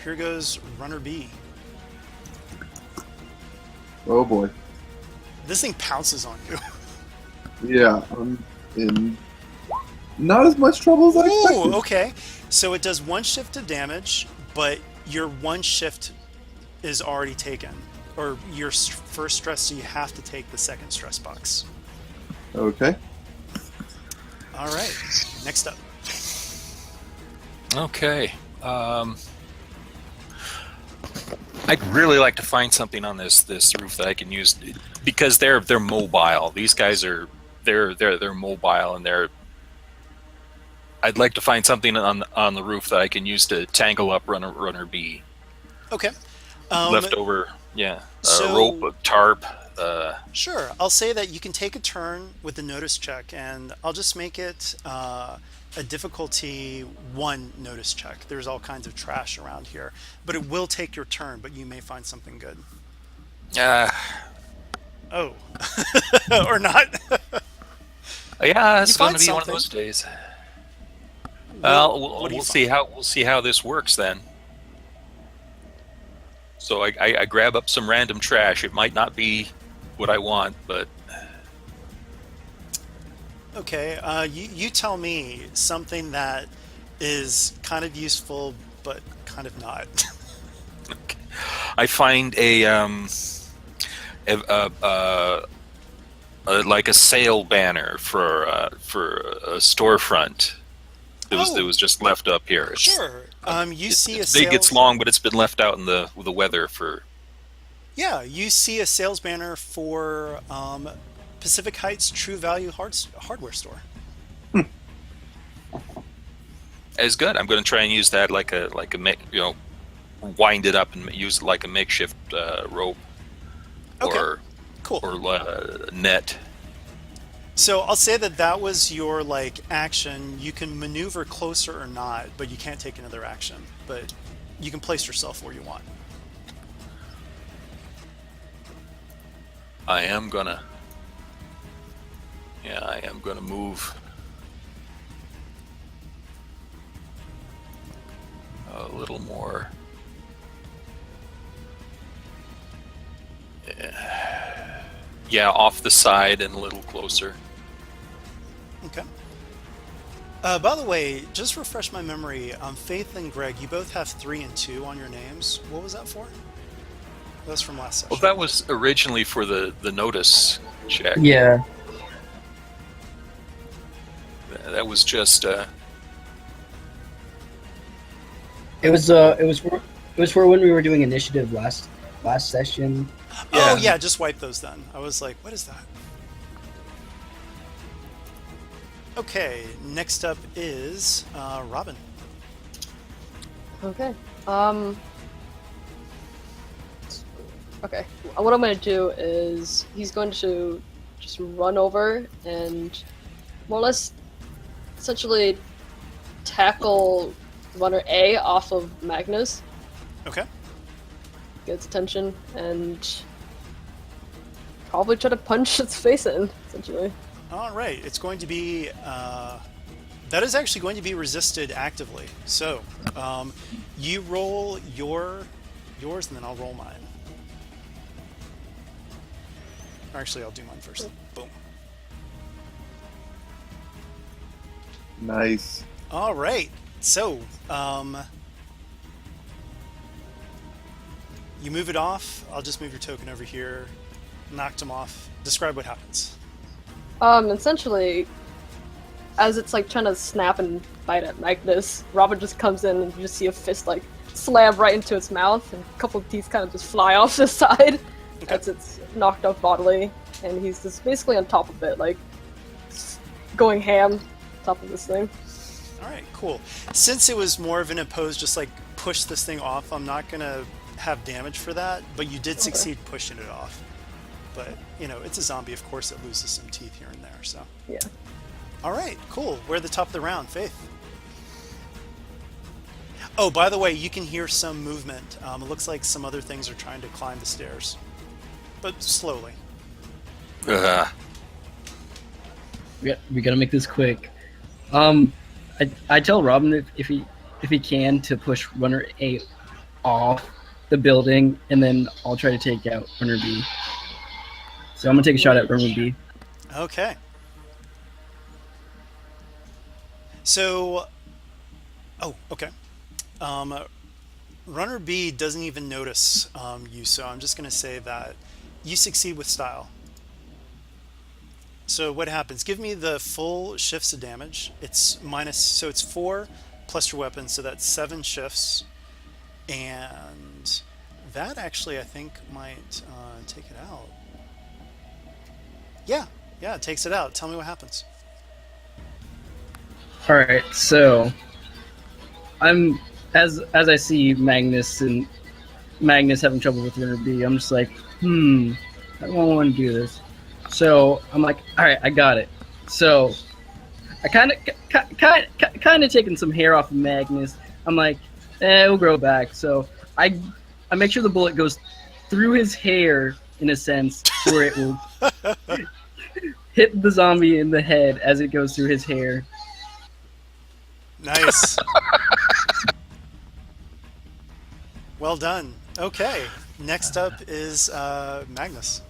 here goes runner B. Oh boy. This thing pounces on you. Yeah, I'm in not as much trouble as I expected. Ooh, okay. So it does one shift of damage, but your one shift is already taken. Or your first stress, so you have to take the second stress box. Okay. All right. Next up. Okay. I'd really like to find something on this roof that I can use because they're mobile. These guys are they're mobile and I'd like to find something on the roof that I can use to tangle up runner B. Okay. Leftover, so- rope, a tarp. Sure. I'll say that you can take a turn with the notice check, and I'll just make it a difficulty 1 notice check. There's all kinds of trash around here, but it will take your turn, but you may find something good. Oh. Or not. Yeah, it's You going find to be one of something. those days. What do you We'll see how this works then. So I grab up some random trash. It might not be what I want, but Okay, you tell me something that is kind of useful, but kind of not. okay. I find like a sale banner for a storefront. That was just left up here. Sure. You see it's a big, it's sales- long, but it's been left out in the weather for. Yeah, you see a sales banner for Pacific Heights True Value Hardware Store. It's good. I'm going to try and use that wind it up and use it like a makeshift rope Okay, cool. or net. So I'll say that was your action. You can maneuver closer or not, but you can't take another action. But you can place yourself where you want. I am gonna move a little more. Yeah, off the side and a little closer. Okay. By the way, just refresh my memory. Faith and Greg, you both have 3 and 2 on your names. What was that for? That's from last session. Well, that was originally for the notice check. Yeah. That was just. It was for when we were doing initiative last session. Oh yeah, just wipe those then. I was like, what is that? Okay, next up is Robin. Okay. Okay. What I'm gonna do is he's going to just run over and more or less essentially tackle runner A off of Magnus, Okay. get its attention, and probably try to punch its face in, essentially. All right. It's going to be. That is actually going to be resisted actively. So, you roll yours, and then I'll roll mine. Actually, I'll do mine first. Boom. Nice. All right. So, you move it off. I'll just move your token over here. Knocked him off. Describe what happens. Essentially, as it's like trying to snap and bite at Magnus, Robin just comes in and you just see a fist like slam right into its mouth, and a couple of teeth kind of just fly off the side as it's knocked up bodily, and he's just basically on top of it, like going ham on top of this thing. All right, cool. Since it was more of an opposed, just like push this thing off, I'm not going to have damage for that, but you did succeed pushing it off. But, it's a zombie, of course it loses some teeth here and there, so. Yeah. All right, cool. We're at the top of the round. Faith. Oh, by the way, you can hear some movement. It looks like some other things are trying to climb the stairs, but slowly. We gotta make this quick. I tell Robin if he can to push runner A off the building, and then I'll try to take out runner B. So I'm gonna take a shot at runner B. Okay. So, okay. Runner B doesn't even notice you, so I'm just going to say that you succeed with style. So what happens? Give me the full shifts of damage. It's so it's 4 plus your weapon, so that's 7 shifts. And that actually, I think, might take it out. Yeah, it takes it out. Tell me what happens. All right, so I'm as I see Magnus having trouble with runner B, I'm just like, I don't want to do this. So I'm like, all right, I got it. So I kind of taking some hair off of Magnus. I'm like, it'll grow back. So I make sure the bullet goes through his hair in a sense, where it will hit the zombie in the head as it goes through his hair. Nice. Well done. Okay. Next up is Magnus.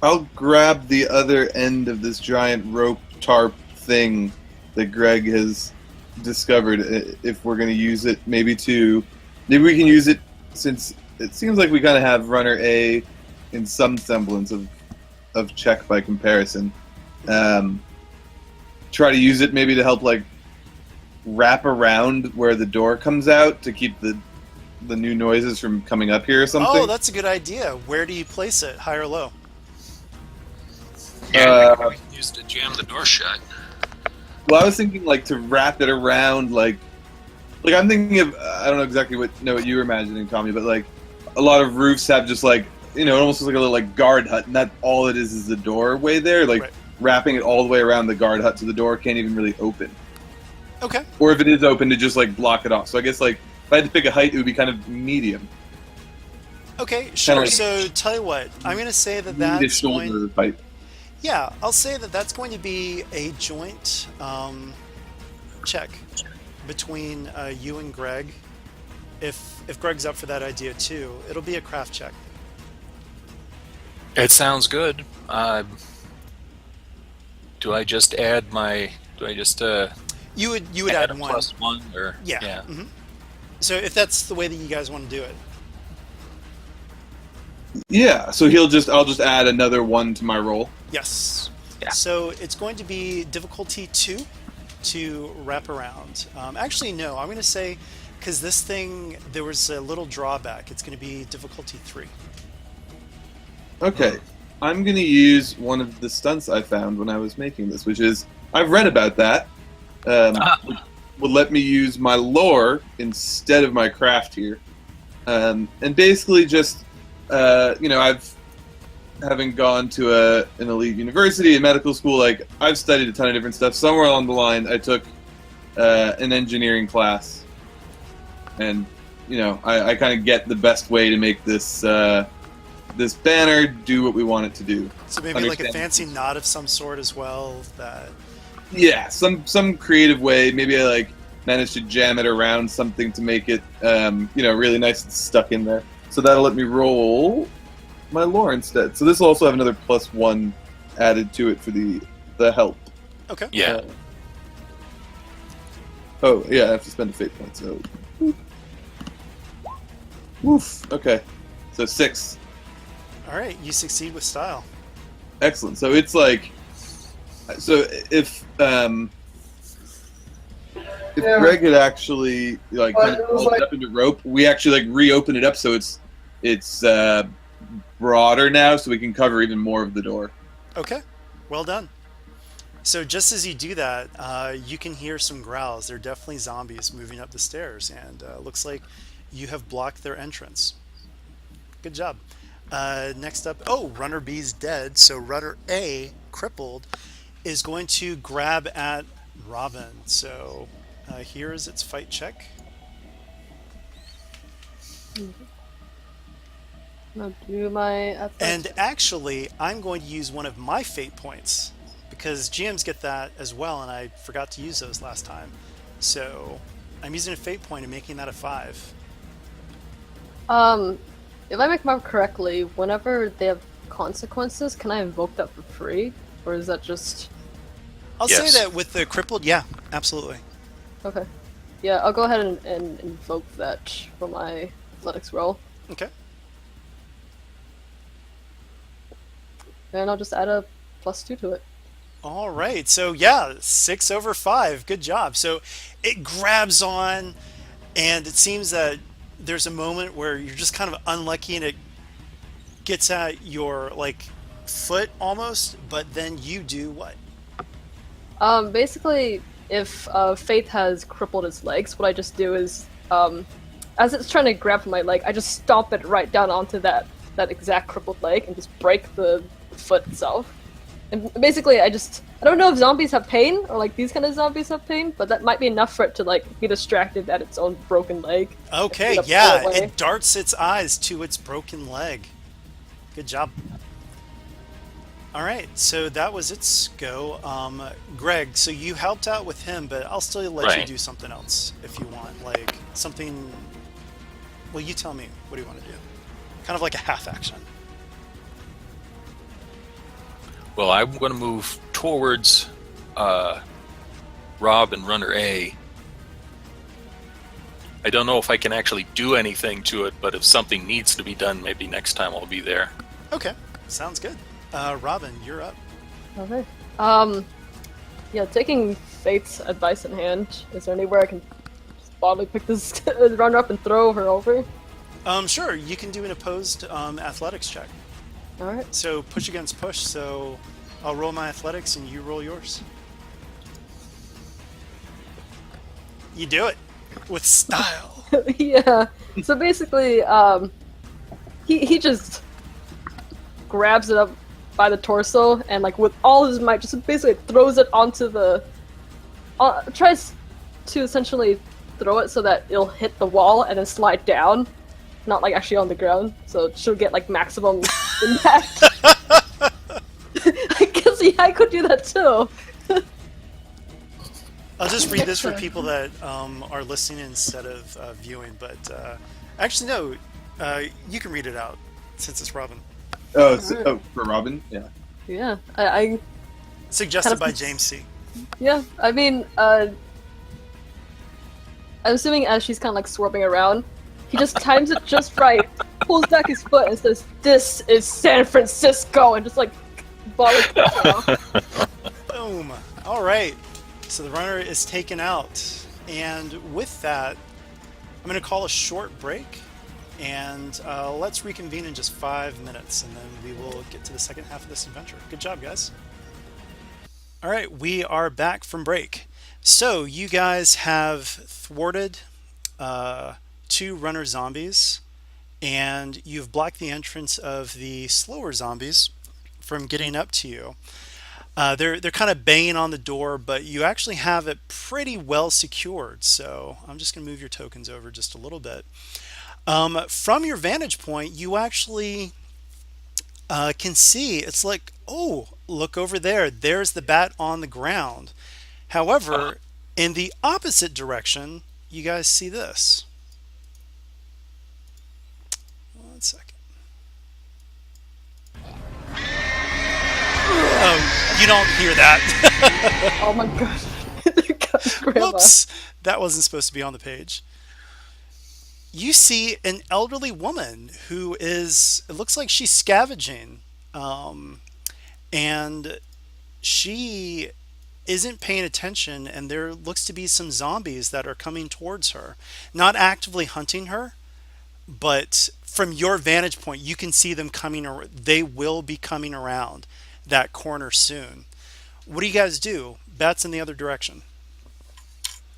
I'll grab the other end of this giant rope tarp thing that Greg has discovered. If we're going to use it, maybe we can use it, since it seems like we kind of have runner A in some semblance of check by comparison. Try to use it maybe to help like wrap around where the door comes out to keep the new noises from coming up here or something. Oh, that's a good idea. Where do you place it? High or low? Yeah, we can use it to jam the door shut. Well, I was thinking like to wrap it around like I'm thinking of, I don't know exactly what you were imagining, Tommy, but like a lot of roofs have just like, it almost looks like a little like guard hut, and that all it is the doorway there, like right. Wrapping it all the way around the guard hut so the door can't even really open. Okay. Or if it is open, to just like block it off. So I guess like if I had to pick a height, it would be kind of medium. Okay, sure. Like, so tell you what, I'm going to say that's shoulder height. Yeah, I'll say that's going to be a joint check between you and Greg. If Greg's up for that idea too, it'll be a craft check. It sounds good. Do I just add my? Do I just? You would add a one. +1 or yeah. Mm-hmm. So if that's the way that you guys want to do it. Yeah. So I'll just add another 1 to my roll. Yes. Yeah. So it's going to be difficulty 2 to wrap around. Actually, no. I'm going to say, because this thing, there was a little drawback. It's going to be difficulty 3. Okay. I'm going to use one of the stunts I found when I was making this, which is, I've read about that, would let me use my lore instead of my craft here. And basically just, I've having gone to an elite university and medical school, like I've studied a ton of different stuff. Somewhere along the line, I took an engineering class, and I kind of get the best way to make this this banner do what we want it to do. So maybe like a fancy knot of some sort as well. Yeah, some creative way. Maybe I managed to jam it around something to make it really nice and stuck in there. So that'll let me roll my lore instead. So this will also have another +1 added to it for the help. Okay. Yeah. Oh yeah, I have to spend a fate point. So. Woof. Okay. So 6. All right, you succeed with style. Excellent. So it's if Greg had actually kind of pulled it up into rope, we actually reopen it up so it's broader now, so we can cover even more of the door. Okay, well done. So just as you do that, you can hear some growls. They're definitely zombies moving up the stairs, and looks like you have blocked their entrance. Good job. Next up, Runner B's dead, so Runner A, crippled, is going to grab at Robin. So here is its fight check. I'll do my athletics. And actually, I'm going to use one of my fate points, because GMs get that as well, and I forgot to use those last time. So I'm using a fate point and making that a 5. If I make my correctly, whenever they have consequences, can I invoke that for free? Or is that just... I'll Yes. say that with the crippled, yeah, absolutely. Okay. Yeah, I'll go ahead and invoke that for my athletics roll. Okay. And I'll just add a +2 to it. All right. So yeah, 6 over 5. Good job. So it grabs on, and it seems that there's a moment where you're just kind of unlucky, and it gets at your foot almost, but then you do what? Basically, if Faith has crippled its legs, what I just do is, as it's trying to grab my leg, I just stomp it right down onto that exact crippled leg and just break the foot itself. And basically, I don't know if zombies have pain, or these kind of zombies have pain, but that might be enough for it to be distracted at its own broken leg. Okay, yeah, it darts its eyes to its broken leg. Good job. All right, so that was its go. Greg, so you helped out with him, but I'll still let you Right. do something else if you want, something. Well, you tell me. What do you want to do? Kind of like a half action. Well, I'm going to move towards Rob and Runner A. I don't know if I can actually do anything to it, but if something needs to be done, maybe next time I'll be there. Okay, sounds good. Robin, you're up. Okay. Yeah, taking Faith's advice in hand, is there anywhere I can just bodily pick this runner up and throw her over? Sure, you can do an opposed athletics check. Alright. So push against push, so I'll roll my athletics and you roll yours. You do it with style. Yeah. So basically, he just grabs it up by the torso and with all his might just basically throws it onto the tries to essentially throw it so that it'll hit the wall and then slide down, not actually on the ground, so she'll get maximum impact. I guess I could do that too. I'll just read this for people that are listening instead of viewing, but actually no, you can read it out since it's Robin. Oh, for Robin? Yeah. Yeah, I Suggested by James C. yeah, I mean, I'm assuming as she's kind of swarming around, he just times it just right, pulls back his foot and says, "This is San Francisco," and just body off. Boom. All right. So the runner is taken out, and with that, I'm going to call a short break, and let's reconvene in just 5 minutes, and then we will get to the second half of this adventure. Good job, guys. All right, we are back from break. So you guys have thwarted uh, two runner zombies, and you've blocked the entrance of the slower zombies from getting up to you. They're kind of banging on the door, but you actually have it pretty well secured. So I'm just gonna move your tokens over just a little bit. From your vantage point, you actually can see it's like, oh, look over there. There's the bat on the ground. Uh, However, in the opposite direction, you guys see this. One second. Oh, you don't hear that. Oh my god. There goes Grandma. Whoops. That wasn't supposed to be on the page. You see an elderly woman who is, it looks like she's scavenging. And she isn't paying attention, and there looks to be some zombies that are coming towards her. Not actively hunting her, but from your vantage point, you can see them coming, or they will be coming around that corner soon. What do you guys do? Bats in the other direction.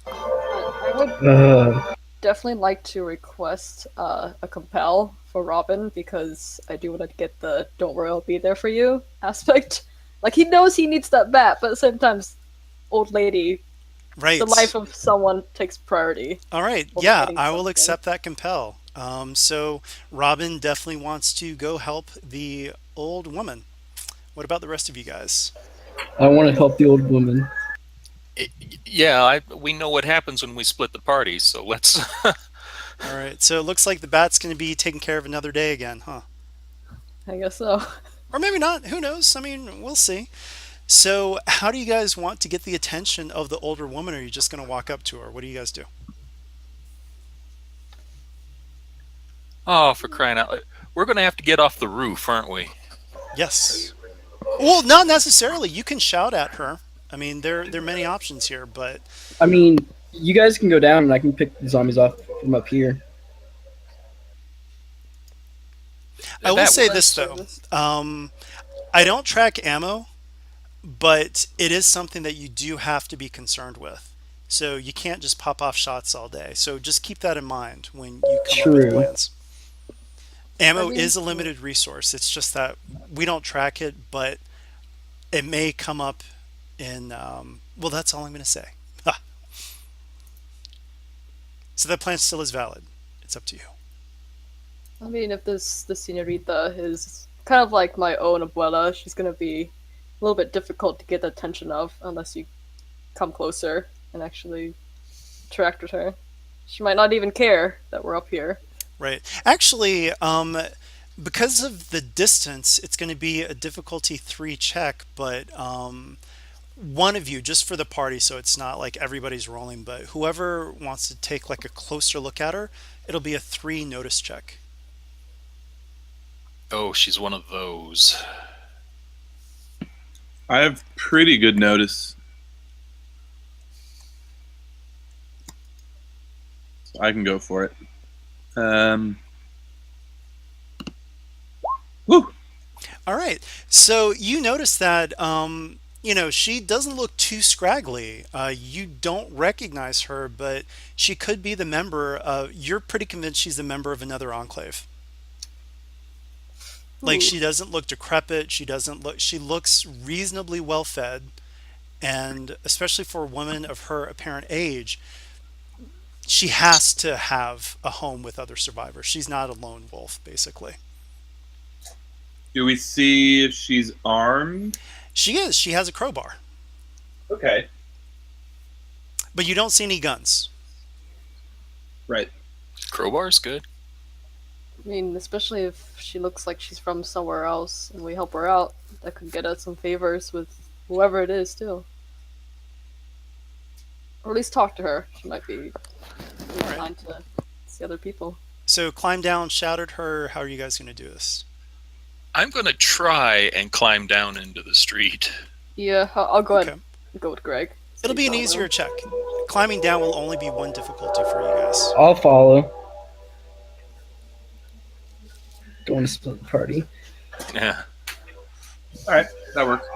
I would Uh, definitely like to request a compel for Robin because I do want to get the "don't worry, I'll be there for you" aspect. Like he knows he needs that bat, but at the same time, old lady, Right. the life of someone takes priority. All right. over Yeah, getting I will something. accept that compel. So Robin definitely wants to go help the old woman. What about the rest of you guys? I want to help the old woman. y- yeah, we know what happens when we split the party, so let's. All right. So it looks like the bat's going to be taken care of another day again, huh? I guess so. Or maybe not. Who knows? I mean, we'll see. So, how do you guys want to get the attention of the older woman? Or are you just going to walk up to her? What do you guys do? Oh, for crying out loud. We're going to have to get off the roof, aren't we? Yes. Well, not necessarily. You can shout at her. I mean, there are many options here, but I mean, you guys can go down and I can pick the zombies off from up here. I will That say works. this though. I don't track ammo, but it is something that you do have to be concerned with. So you can't just pop off shots all day. So just keep that in mind when you come up with True. plans. Ammo I mean, is a limited resource. It's just that we don't track it, but it may come up in. Well, that's all I'm going to say. So that plan still is valid. It's up to you. I mean, if the senorita is kind of like my own abuela, she's gonna be a little bit difficult to get the attention of unless you come closer and actually interact with her. She might not even care that we're up here. Right. Actually, because of the distance, it's going to be a difficulty 3 check, but one of you, just for the party, so it's not like everybody's rolling, but whoever wants to take like a closer look at her, it'll be a 3 notice check. Oh, she's one of those. I have pretty good notice. I can go for it. Woo! All right. So you notice that, she doesn't look too scraggly. You don't recognize her, but she could be the member of, you're pretty convinced she's the member of another enclave. Like Ooh. she doesn't look decrepit. She looks reasonably well fed. And especially for a woman of her apparent age, she has to have a home with other survivors. She's not a lone wolf, basically. Do we see if she's armed? She is. She has a crowbar, Okay. but you don't see any guns. Right. Crowbar's good. I mean, especially if she looks like she's from somewhere else and we help her out, that could get us some favors with whoever it is, too. Or at least talk to her. She might be All right. inclined to see other people. So climb down, shout at her. How are you guys going to do this? I'm going to try and climb down into the street. Yeah, I'll go ahead Okay. and go with Greg. It'll be an Follow easier him. check. Climbing down will only be 1 difficulty for you guys. I'll follow. Don't want to split the party. Yeah. All right. That works.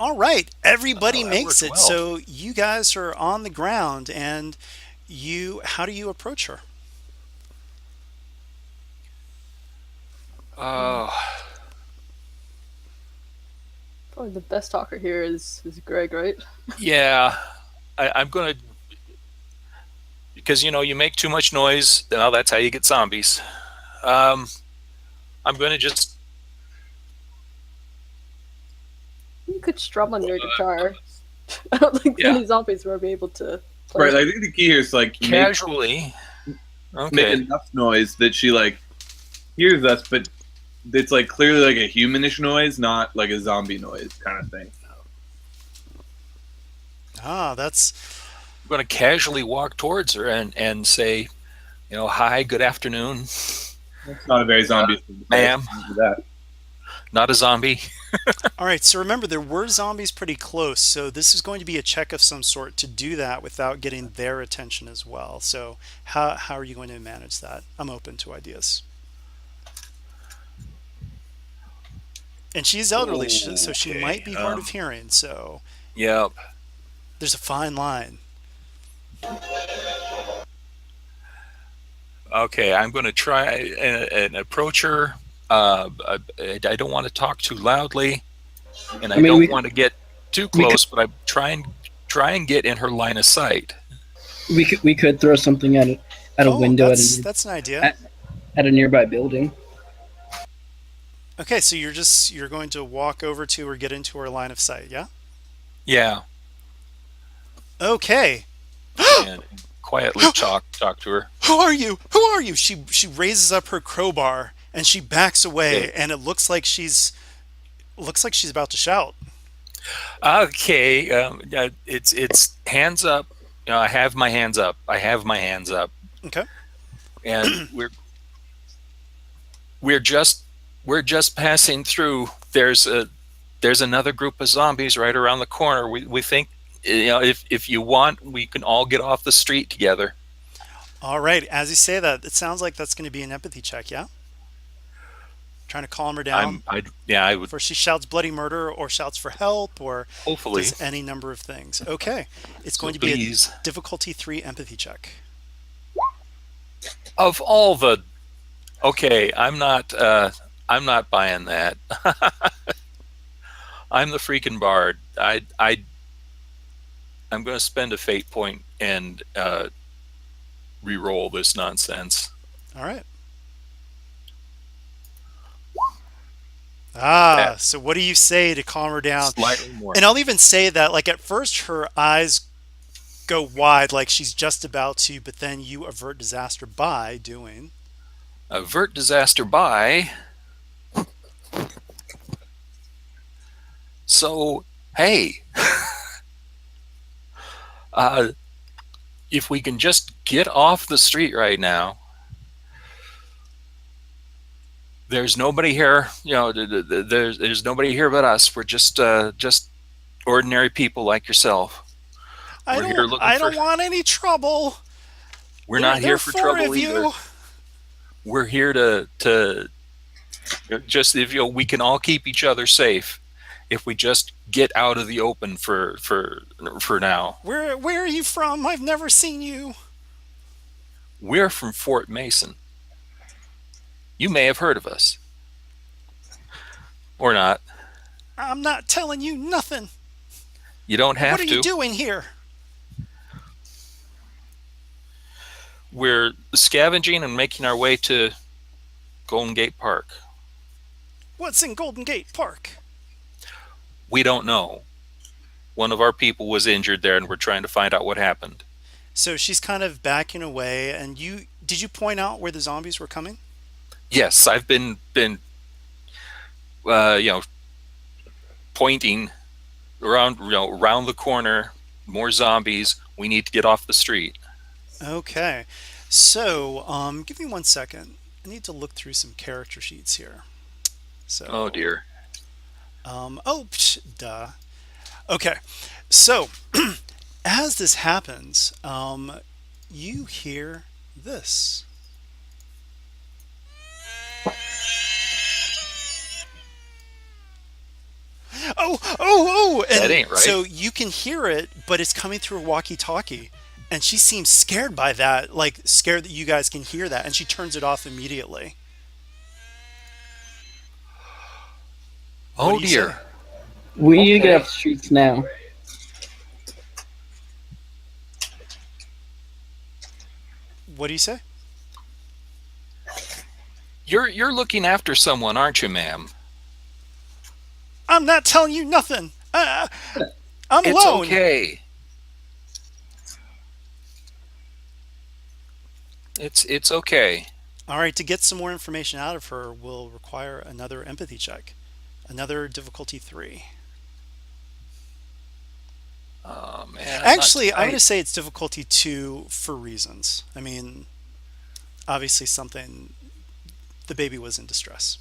All right, everybody Oh, that makes worked it. well. So you guys are on the ground, and how do you approach her? Uh, Probably the best talker here is Greg, right? yeah, I'm gonna because you make too much noise. Now that's how you get zombies. Um, I'm gonna just You could strum on your guitar. I don't think yeah, any zombies will be able to Right. play. I think the key here is like casually. make Okay. enough noise that she like hears us, but it's like clearly like a humanish noise, not like a zombie noise kind of thing. Ah, that's I'm gonna casually walk towards her and say, hi, good afternoon, It's not a very zombie thing to say. ma'am. Don't do that. Not a zombie. all right. So remember, there were zombies pretty close, so this is going to be a check of some sort to do that without getting their attention as well. So how are you going to manage that? I'm open to ideas. And she's elderly, so she might Okay. be hard of hearing. So Yep. there's a fine line. Okay, I'm going to try and approach her. I don't want to talk too loudly, and I I mean, don't want to get too we could close, but I try and get in her line of sight. we could throw something at a Oh, window that's an idea. at a nearby building. Okay, so you're going to walk over to or get into her line of sight, yeah? Yeah, Okay. and quietly talk to her. Who are you? Who are you? She raises up her crowbar and she backs away, Okay. and it looks like she's about to shout. Okay. It's hands up. I have my hands up. I have my hands up, Okay. and we're just we're just passing through. There's another group of zombies right around the corner. We think, if you want, we can all get off the street together. All right. As you say that, it sounds like that's going to be an empathy check, yeah? Trying to calm her down I would before she shouts bloody murder or shouts for help or hopefully. does any number of things. Okay. It's So going to be a please, difficulty 3 empathy check. of all the, okay, I'm not buying that. I'm the freaking bard. I'm going to spend a fate point and re-roll this nonsense. All right. Ah, That so what do you say to calm her down? slightly more. And I'll even say that, like, at first her eyes go wide, like she's just about to, but then you avert disaster by doing. Avert disaster by. So, hey, uh, if we can just get off the street right now, there's nobody here. There's nobody here but us. We're just ordinary people like yourself. We're here looking I for. don't want any trouble. We're not There here are for 4 trouble of either. you. We're here to just, if we can all keep each other safe if we just get out of the open for now. Where are you from? I've never seen you. We're from Fort Mason. You may have heard of us. Or not. I'm not telling you nothing. You don't What have are you to. doing here? We're scavenging and making our way to Golden Gate Park. What's in Golden Gate Park? We don't know. One of our people was injured there, and we're trying to find out what happened. So she's kind of backing away, and did you point out where the zombies were coming? Yes, I've been pointing around the corner. More zombies. We need to get off the street. Okay. So, give me 1 second. I need to look through some character sheets here. So, Oh dear. duh. Okay. So, as this happens, you hear this. oh, That and ain't right. so you can hear it, but it's coming through a walkie-talkie, and she seems scared by that, like scared that you guys can hear that, and she turns it off immediately. What do Oh you say? dear. We need to get Okay. off the streets now. What do you say? You're looking after someone, aren't you, ma'am? I'm not telling you nothing. I'm It's alone. okay. It's okay. All right, to get some more information out of her, will require another empathy check, another difficulty 3. Oh man, not Actually, I'm going to tonight. say it's difficulty 2 for reasons. I mean, obviously, something, the baby was in distress.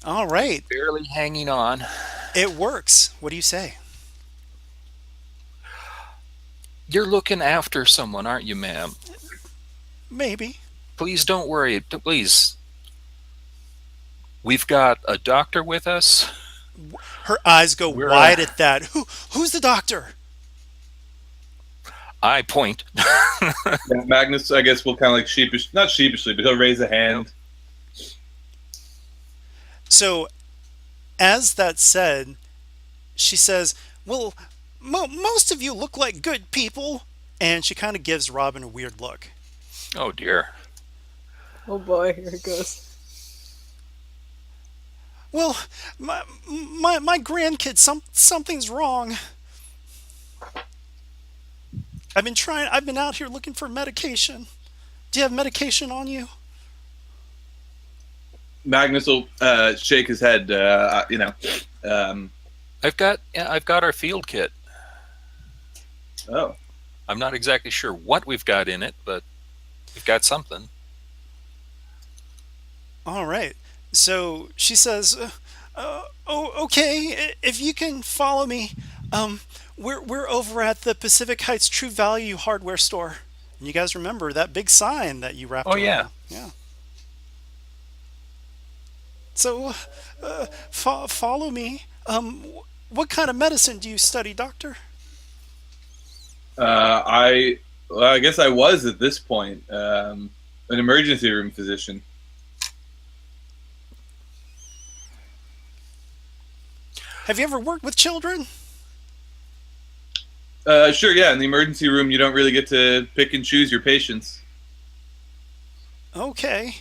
All right, Barely hanging on. it works. What do you say? You're looking after someone, aren't you, ma'am? Maybe. Please don't worry. Please. We've got a doctor with us. Her eyes go We're wide at that. Who's the doctor? I point. Yeah, Magnus, I guess, will kind of like not sheepishly, but he'll raise a hand. So, as that said, she says, "Well, most of you look like good people," and she kind of gives Robin a weird look. Oh dear. Oh boy, here it goes. Well, my grandkid, something's wrong. I've been out here looking for medication. Do you have medication on you? Magnus will shake his head. Um, I've got our field kit. oh, I'm not exactly sure what we've got in it, but we've got something. All right. So she says, "Oh, okay. If you can follow me, we're over at the Pacific Heights True Value hardware store. And you guys remember that big sign that you wrapped Oh yeah. around? Yeah. So, follow me. What kind of medicine do you study, doctor? I guess I was at this point an emergency room physician. Have you ever worked with children? Sure, yeah. In the emergency room, you don't really get to pick and choose your patients. Okay.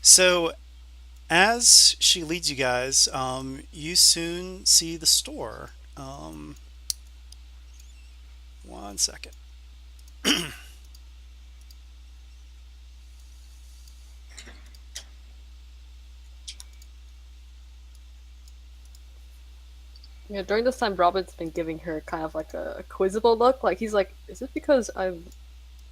So, as she leads you guys, you soon see the store. One second. Yeah, during this time, Robin's been giving her kind of like a quizzical look. Like he's like, "Is it because I'm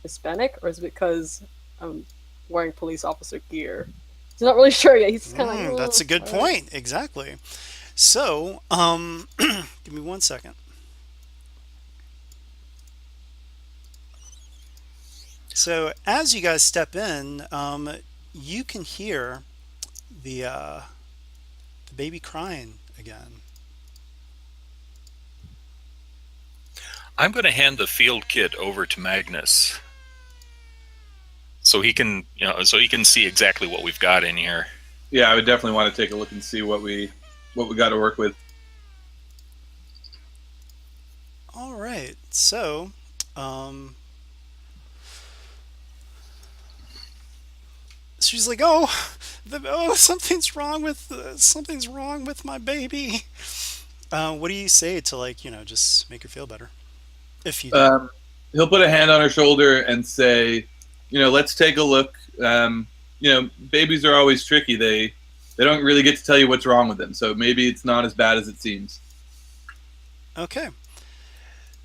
Hispanic, or is it because I'm wearing police officer gear?" He's not really sure yet. He's just kind of like, That's a good all right." point. Exactly. So, give me one second. So, as you guys step in, you can hear the baby crying again. I'm going to hand the field kit over to Magnus, so he can, so he can see exactly what we've got in here. Yeah, I would definitely want to take a look and see what we got to work with. All right. So, she's like, something's wrong with my baby." What do you say to, like, just make her feel better? If you do. He'll put a hand on her shoulder and say, let's take a look. Babies are always tricky. They don't really get to tell you what's wrong with them. So maybe it's not as bad as it seems. Okay.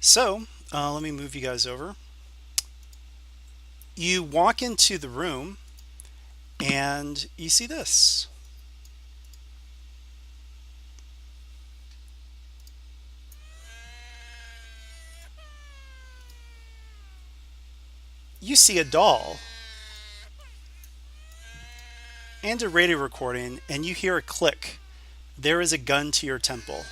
So, let me move you guys over. You walk into the room and you see this. You see a doll. and a radio recording, and you hear a click. There is a gun to your temple.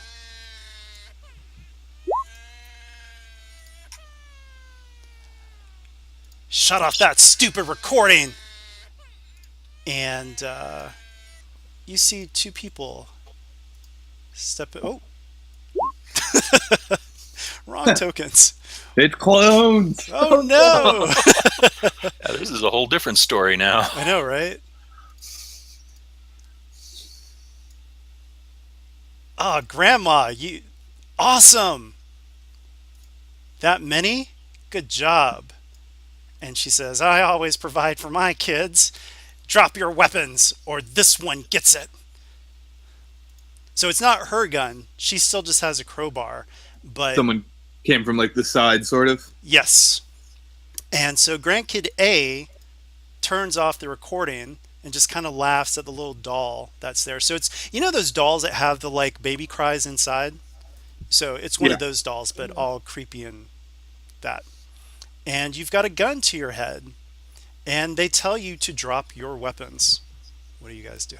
Shut off that stupid recording! And you see two people step. Oh, wrong tokens. It's clones. Oh no! Yeah, this is a whole different story now. I know, right? Oh, Grandma, you awesome! That many? Good job. And she says, I always provide for my kids. Drop your weapons, or this one gets it. So it's not her gun. She still just has a crowbar. But Someone came from like the side, sort of. yes. And so Grandkid A turns off the recording and just kind of laughs at the little doll that's there. So it's, you know, those dolls that have the like baby cries inside? So it's one of those dolls, but all creepy and that. And you've got a gun to your head, and they tell you to drop your weapons. What do you guys do?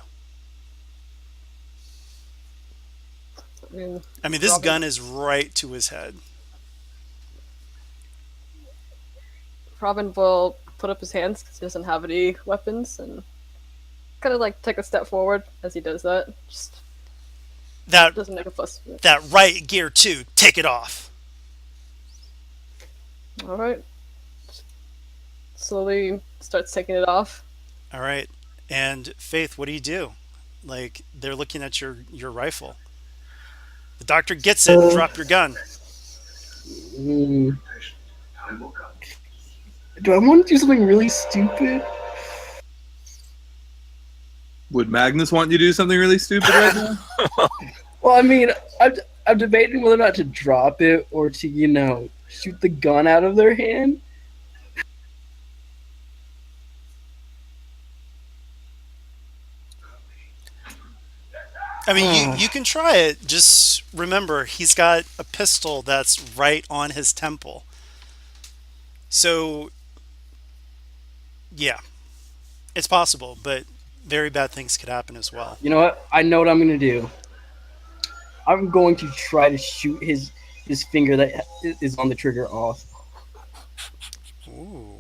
I mean, this Drop it. gun is right to his head. Robin will put up his hands because he doesn't have any weapons and kind of like take a step forward as he does that. Just That doesn't make a fuss. that right gear too. Take it off. All right. Slowly starts taking it off. All right. And Faith, what do you do? Like they're looking at your rifle. The doctor gets it. Drop your gun. Mm. Do I want to do something really stupid? Would Magnus want you to do something really stupid right now? Well, I mean, I'm debating whether or not to drop it or to, shoot the gun out of their hand. I mean, you can try it. Just remember, he's got a pistol that's right on his temple. So, yeah, it's possible, but very bad things could happen as well. You know what? I know what I'm going to do. I'm going to try to shoot his finger that is on the trigger off. Ooh.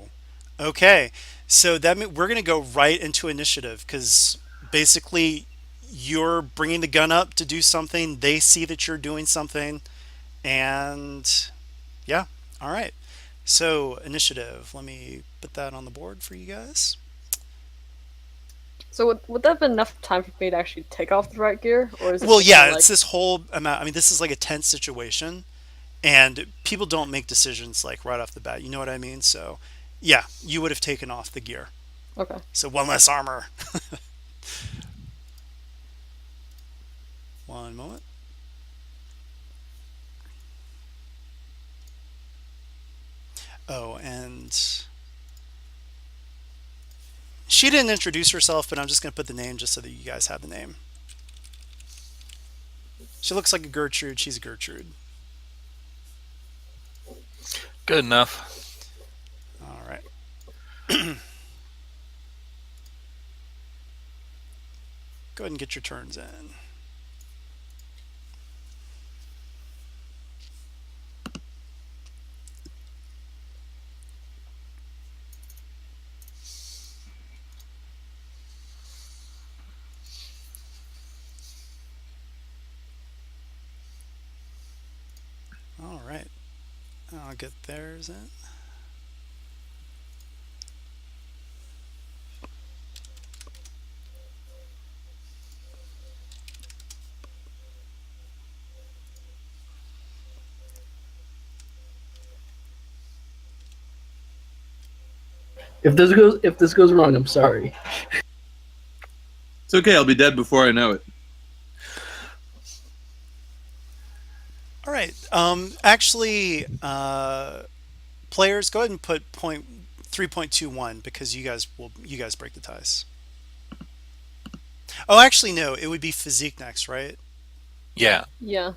Okay, so that means we're going to go right into initiative because basically you're bringing the gun up to do something. They see that you're doing something, and yeah, all right. So initiative. Let me put that on the board for you guys. So would that have been enough time for me to actually take off the right gear, or is it Well, just yeah, kinda it's this whole amount. I mean, this is like a tense situation, and people don't make decisions like right off the bat. You know what I mean? So, yeah, you would have taken off the gear. okay? So one less armor. One moment. Oh, and she didn't introduce herself, but I'm just going to put the name just so that you guys have the name. She looks like a Gertrude. She's a Gertrude. Good enough. All right. Go ahead and get your turns in. All right. I'll get theirs in. If this goes wrong, I'm sorry. It's okay. I'll be dead before I know it. All right. Actually, players, go ahead and put 3.21 because you guys break the ties. Oh, actually, no. It would be physique next, right? Yeah. Yeah.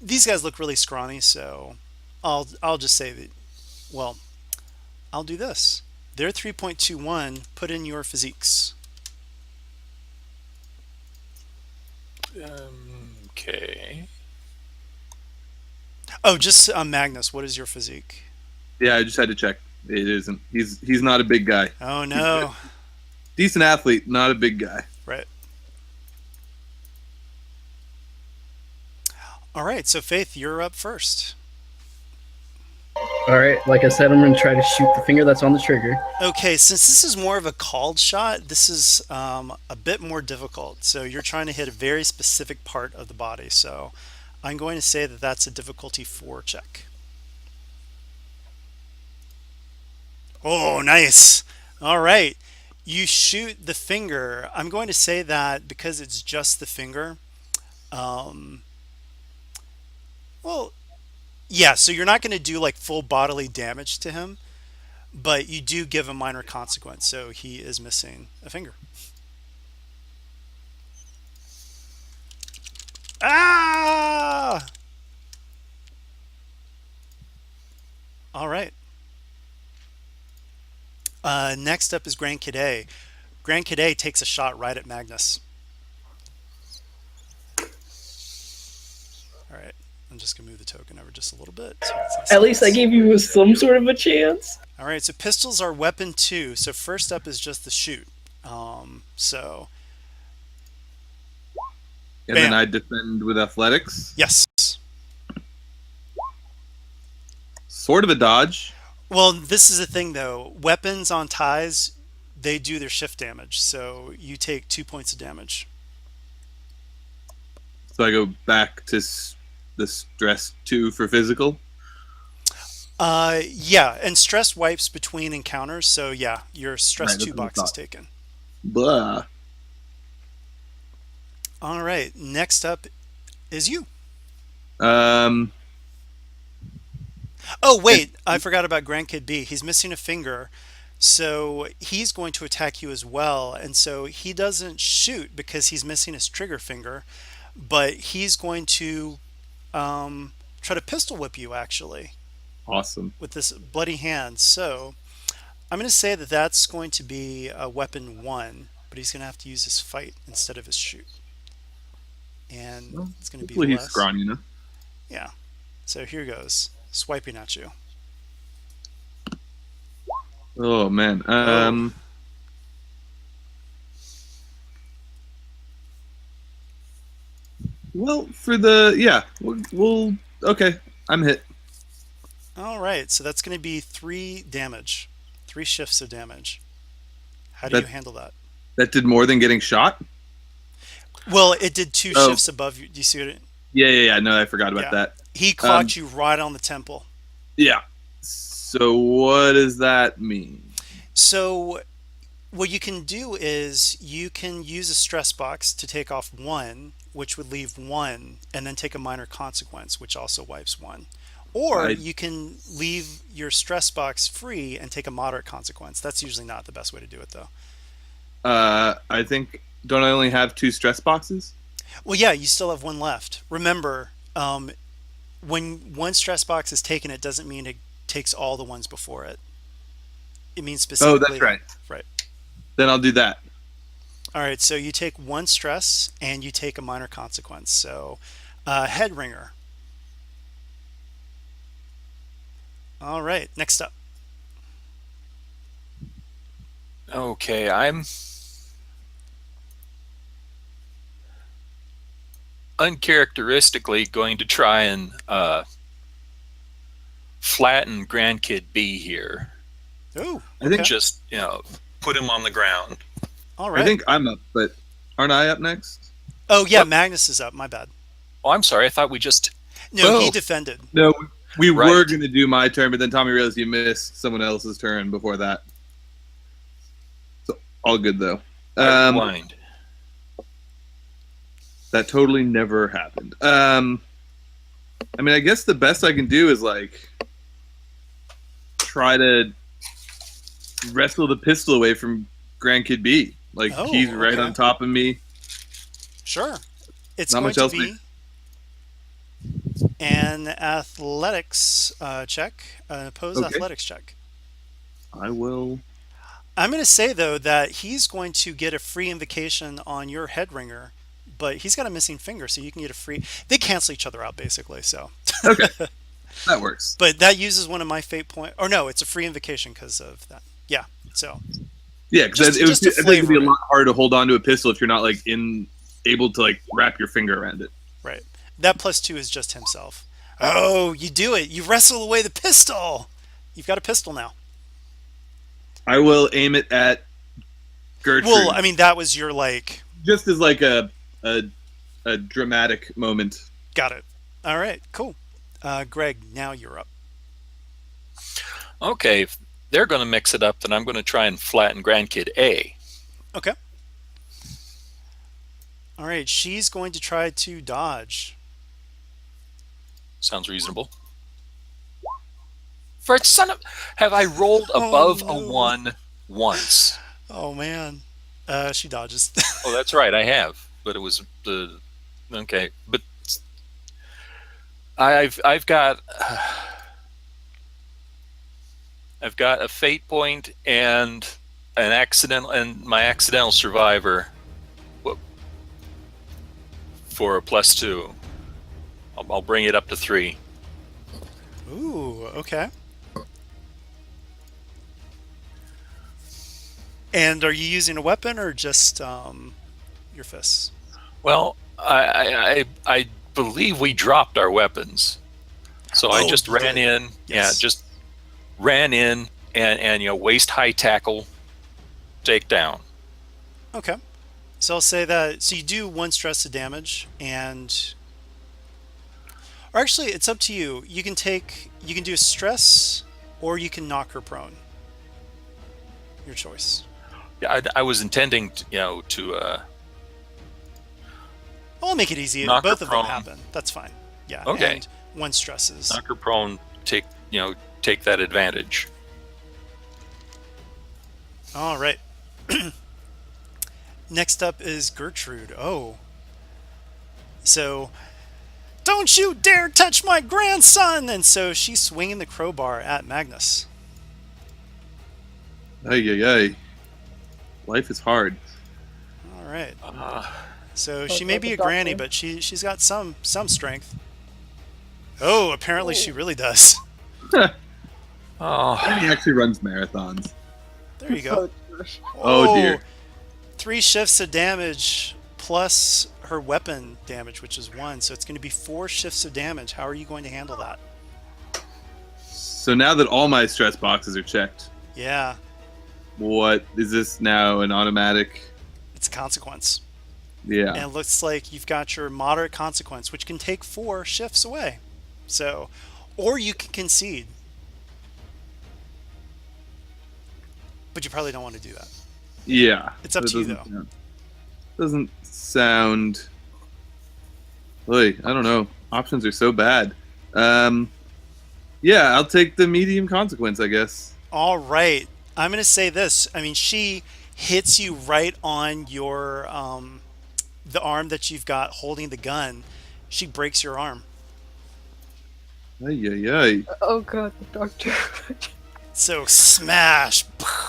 These guys look really scrawny, so I'll just say that. Well, I'll do this. They're 3.21. Put in your physiques. Okay. Oh, just Magnus, what is your physique? Yeah, I just had to check. It isn't. He's not a big guy. Oh He's good. no. Decent athlete, not a big guy. Right. All right, so Faith, you're up first. All right, like I said, I'm gonna try to shoot the finger that's on the trigger. Okay, since this is more of a called shot, this is a bit more difficult. So you're trying to hit a very specific part of the body. So I'm going to say that that's a difficulty 4 check. Oh, nice. All right. You shoot the finger. I'm going to say that because it's just the finger. Um, well, yeah, so you're not going to do like full bodily damage to him, but you do give a minor consequence. So he is missing a finger. Ah! All right. Next up is Grand Cadet. Grand Cadet takes a shot right at Magnus. All right. I'm just going to move the token over just a little bit. So it's nice At and least I nice. gave you some sort of a chance. All right. So pistols are weapon 2. So first up is just the shoot. So, And Bam. then I defend with athletics. yes. Sort of a dodge. Well, this is the thing though. Weapons on ties, they do their shift damage. So you take 2 points of damage. So I go back to the stress 2 for physical. Yeah, and stress wipes between encounters. So yeah, your stress Right, that's 2 what I box is thought. taken. Blah. All right. Next up is you. Um, Oh, wait. I forgot about Grandkid B. He's missing a finger. So he's going to attack you as well. And so he doesn't shoot because he's missing his trigger finger, but he's going to try to pistol whip you actually awesome. with this bloody hand. So I'm going to say that that's going to be a weapon 1, but he's going to have to use his fight instead of his shoot. And Well, it's going to be hopefully he's less. scrawny enough. Yeah. So here goes. Swiping at you. Oh man. Well, for the we'll okay. I'm hit. All right. So that's going to be 3 damage. 3 shifts of damage. How do you That handle that? that did more than getting shot. Well, it did 2 Oh. shifts above you. Do you see what it? Yeah. No, I forgot about Yeah. that. He clocked you right on the temple. Yeah. So what does that mean? So what you can do is you can use a stress box to take off 1, which would leave 1, and then take a minor consequence, which also wipes 1. Or I you can leave your stress box free and take a moderate consequence. That's usually not the best way to do it, though. I think don't I only have 2 stress boxes? Well, yeah, you still have 1 left. Remember, when 1 stress box is taken, it doesn't mean it takes all the ones before it. It means Oh, specifically. that's right. Right. Then I'll do that. All right, so you take 1 stress and you take a minor consequence. So, head ringer. All right, next up. Okay, I'm uncharacteristically going to try and flatten Grandkid B here. Oh, I think Just, put him on the ground. all right. I think I'm up, but aren't I up next? Oh, yeah, What? Magnus is up. My bad. Oh, I'm sorry. I thought we just. No, he Oh. defended. No, we Right. were going to do my turn, but then Tommy realized you missed someone else's turn before that. So all good though. I rewind. That totally never happened. I mean, I guess the best I can do is like try to wrestle the pistol away from Grandkid B. Like Oh, he's right okay. on top of me. Sure. It's Not going much to else be an athletics check, an opposed Okay. athletics check. I will. I'm going to say, though, that he's going to get a free invocation on your head ringer but he's got a missing finger, so you can get a free. They cancel each other out basically. So, Okay, that works. but that uses one of my fate point. Or no, it's a free invocation because of that. Yeah. So Yeah, because I think it'd be a flavor lot harder to hold on to a pistol if you're not like able to like wrap your finger around it. right. That +2 is just himself. Oh, you do it. You wrestle away the pistol. You've got a pistol now. I will aim it at Gertrude. Well, I mean, that was your like. Just as like a dramatic moment. Got it. All right. Cool. Greg, now you're up. Okay, if they're going to mix it up, then I'm going to try and flatten Grandkid A. Okay. All right. She's going to try to dodge. Sounds reasonable. For a son of... Have I rolled above no. a 1 once? Oh man. She dodges. Oh, that's right, I have. But it was the... Okay, but... I've got... I've got a fate point and an accidental... And my accidental survivor for a +2. I'll bring it up to 3. Ooh. Okay. And are you using a weapon or just your fists? Well, I believe we dropped our weapons, so I just ran in. Yes. Yeah, just ran in and waist high tackle, take down. Okay. So I'll say that. So you do 1 stress of damage, and or actually, it's up to you. You can do stress, or you can knock her prone. Your choice. Yeah, I was intending I'll make it easy. Knock her Both of them prone. happen. That's fine. Yeah. Okay. And 1 stresses. knock her prone, take that advantage. All right. Next up is Gertrude. Oh. So, don't you dare touch my grandson! And so she's swinging the crowbar at Magnus. Ay. Life is hard. All right. Uh, So Oh, she may like be a a granny, doctor. but she's got some strength. Oh, apparently she really does. oh, He actually runs marathons. There you go. Oh, gosh. Oh, dear. 3 shifts of damage plus her weapon damage, which is 1. So it's going to be 4 shifts of damage. How are you going to handle that? So now that all my stress boxes are checked, Yeah, what is this now? An automatic? it's a consequence. Yeah. And it looks like you've got your moderate consequence, which can take 4 shifts away. So, or you can concede. But you probably don't want to do that. Yeah. It's up That to you, doesn't though. Doesn't sound. Boy, I don't know. Options are so bad. Yeah, I'll take the medium consequence, I guess. All right. I'm going to say this. I mean, she hits you right on your the arm that you've got holding the gun. She breaks your arm. Ay. Oh god, the doctor. So smash,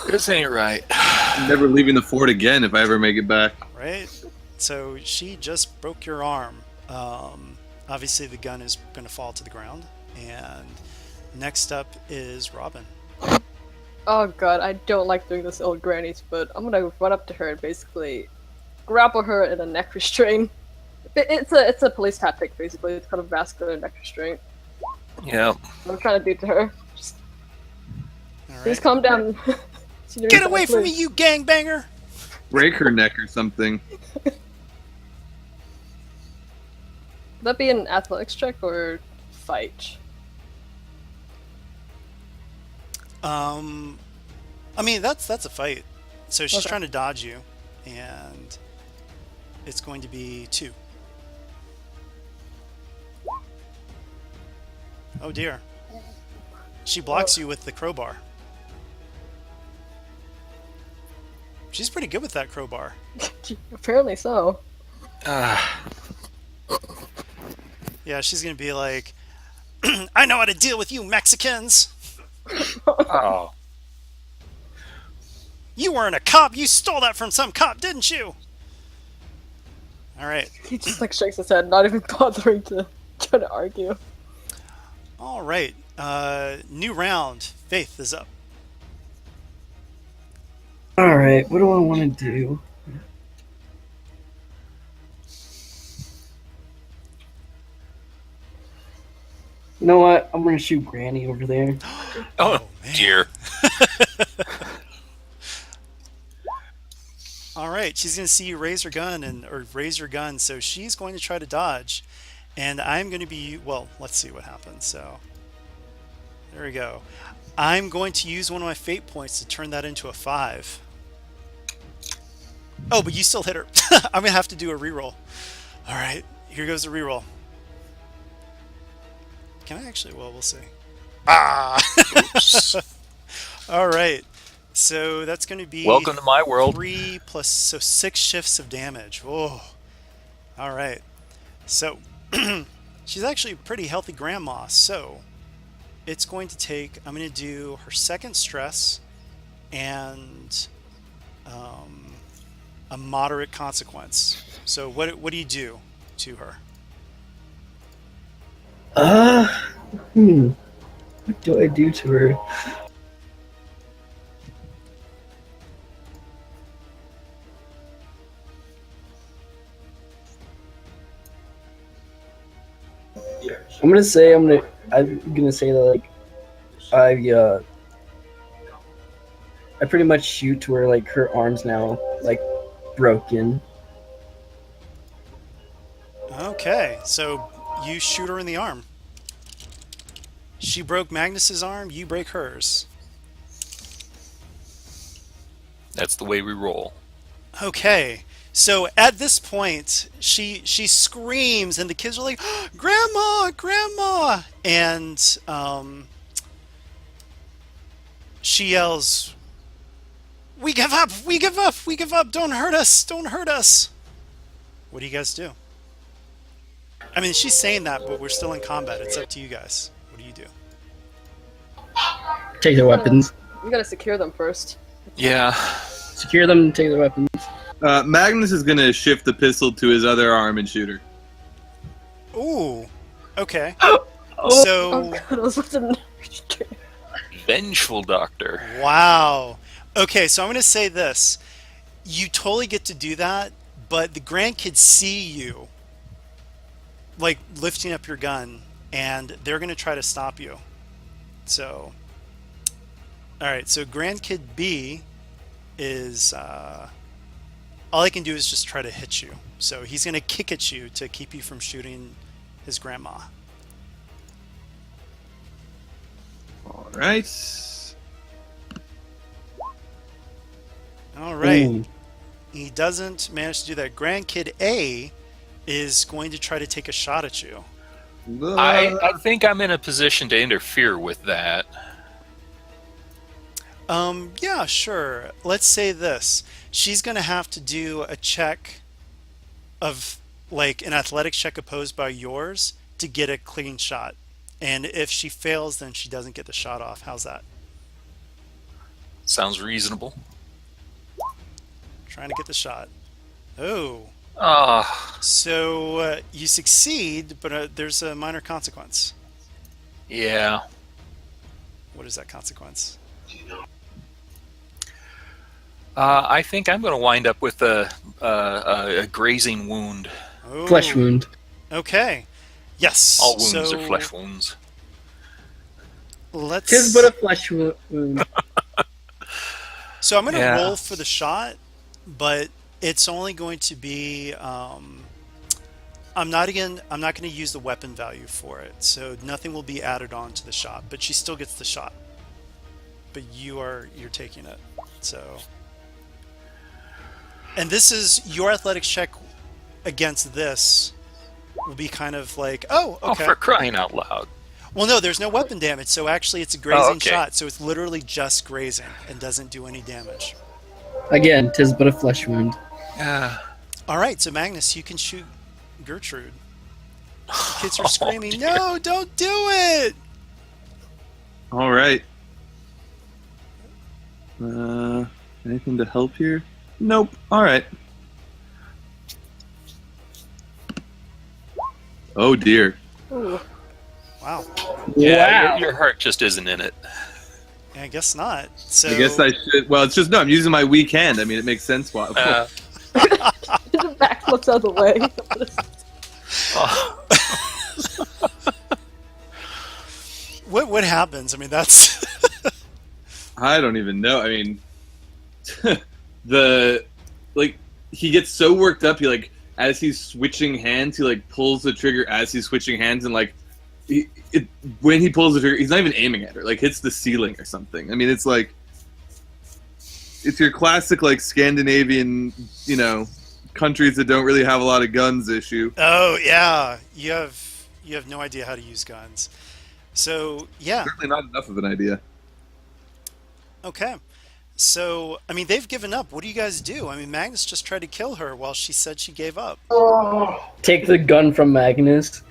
this ain't right. I'm never leaving the fort again if I ever make it back. right? So she just broke your arm. Obviously, the gun is going to fall to the ground. And next up is Robin. Oh god, I don't like doing this to old grannies, but I'm gonna run up to her and basically grapple her in a neck restraint. It's a police tactic, basically. It's kind of vascular neck restraint. Yeah. What I'm trying to do to her. Just, All please right. calm down. Get away from me, you gangbanger! Break her neck or something. Would that be an athletics check or fight? I mean, that's a fight. So she's Okay. trying to dodge you, and it's going to be 2. Oh dear. She blocks you with the crowbar. She's pretty good with that crowbar. Apparently so. Yeah, she's gonna be like, I know how to deal with you Mexicans. Oh. You weren't a cop. You stole that from some cop, didn't you? All right. He just like shakes his head, not even bothering to try to argue. All right. New round. Faith is up. All right, what do I want to do? You know what? I'm gonna shoot Granny over there. Oh, man. dear. All right. She's going to see you raise her gun or raise your gun, so she's going to try to dodge. And I'm going to be, well, let's see what happens. So there we go. I'm going to use one of my fate points to turn that into a 5. Oh, but you still hit her. I'm going to have to do a reroll. All right. Here goes the reroll. Can I actually? Well, we'll see. Ah! Oops. All right. So that's going to be Welcome to my world. 3 plus, so 6 shifts of damage. Whoa. All right. So she's actually a pretty healthy grandma. So it's going to take, I'm going to do her second stress and a moderate consequence. So what do you do to her? What do I do to her? I'm gonna say that like I pretty much shoot to where like her arm's now like broken. Okay, so you shoot her in the arm. She broke Magnus's arm, you break hers. That's the way we roll. Okay, so at this point, she screams, and the kids are like, "Grandma, Grandma!" And she yells, "We give up! We give up! We give up! Don't hurt us! Don't hurt us!" What do you guys do? I mean, she's saying that, but we're still in combat. It's up to you guys. What do you do? Take their weapons. We gotta secure them first. Yeah. Secure them and take their weapons. Magnus is going to shift the pistol to his other arm and shoot her. Ooh, okay. Oh. So, Oh god, I was about to... Vengeful doctor. wow. Okay, so I'm going to say this. You totally get to do that, but the grandkids see you, like, lifting up your gun, and they're going to try to stop you. So, alright, so grandkid B is, all I can do is just try to hit you. So he's going to kick at you to keep you from shooting his grandma. All right. All right. Ooh. He doesn't manage to do that. Grandkid A is going to try to take a shot at you. I think I'm in a position to interfere with that. Yeah, sure. Let's say this. She's going to have to do a check of, like, an athletics check opposed by yours to get a clean shot. And if she fails, then she doesn't get the shot off. How's that? Sounds reasonable. Trying to get the shot. Oh. Ah, So you succeed, but there's a minor consequence. yeah. What is that consequence? I think I'm going to wind up with a grazing wound. Oh. Flesh wound. Okay. Yes. All wounds so are flesh wounds. Let's. Tis but a flesh wound. So I'm going to Yeah. roll for the shot, but it's only going to be. I'm not going to use the weapon value for it, so nothing will be added on to the shot. But she still gets the shot. But you're taking it, so. And this is your athletics check against this will be kind of like, oh, Oh, okay. for crying out loud. Well, no, there's no weapon damage, so actually it's a grazing okay. shot, so it's literally just grazing and doesn't do any damage. Again, tis but a flesh wound. All right, so Magnus, you can shoot Gertrude. The kids are Oh, screaming, dear. no, don't do it! All right. Anything to help here? Nope. All right. Oh dear. Ooh. Wow. Yeah, Wow. your heart just isn't in it. I guess not. So I guess I should. Well, it's just no. I'm using my weak hand. I mean, it makes sense. Why? The back looks out of the way. Oh, what happens? I mean, that's I don't even know. I mean, he gets so worked up. He as he's switching hands, he pulls the trigger as he's switching hands, and when he pulls the trigger, he's not even aiming at her. Hits the ceiling or something. I mean, it's it's your classic Scandinavian, countries that don't really have a lot of guns issue. oh yeah, you have no idea how to use guns. So yeah, Certainly not enough of an idea. okay. So I mean, they've given up. What do you guys do? I mean, Magnus just tried to kill her while she said she gave up. Take the gun from Magnus.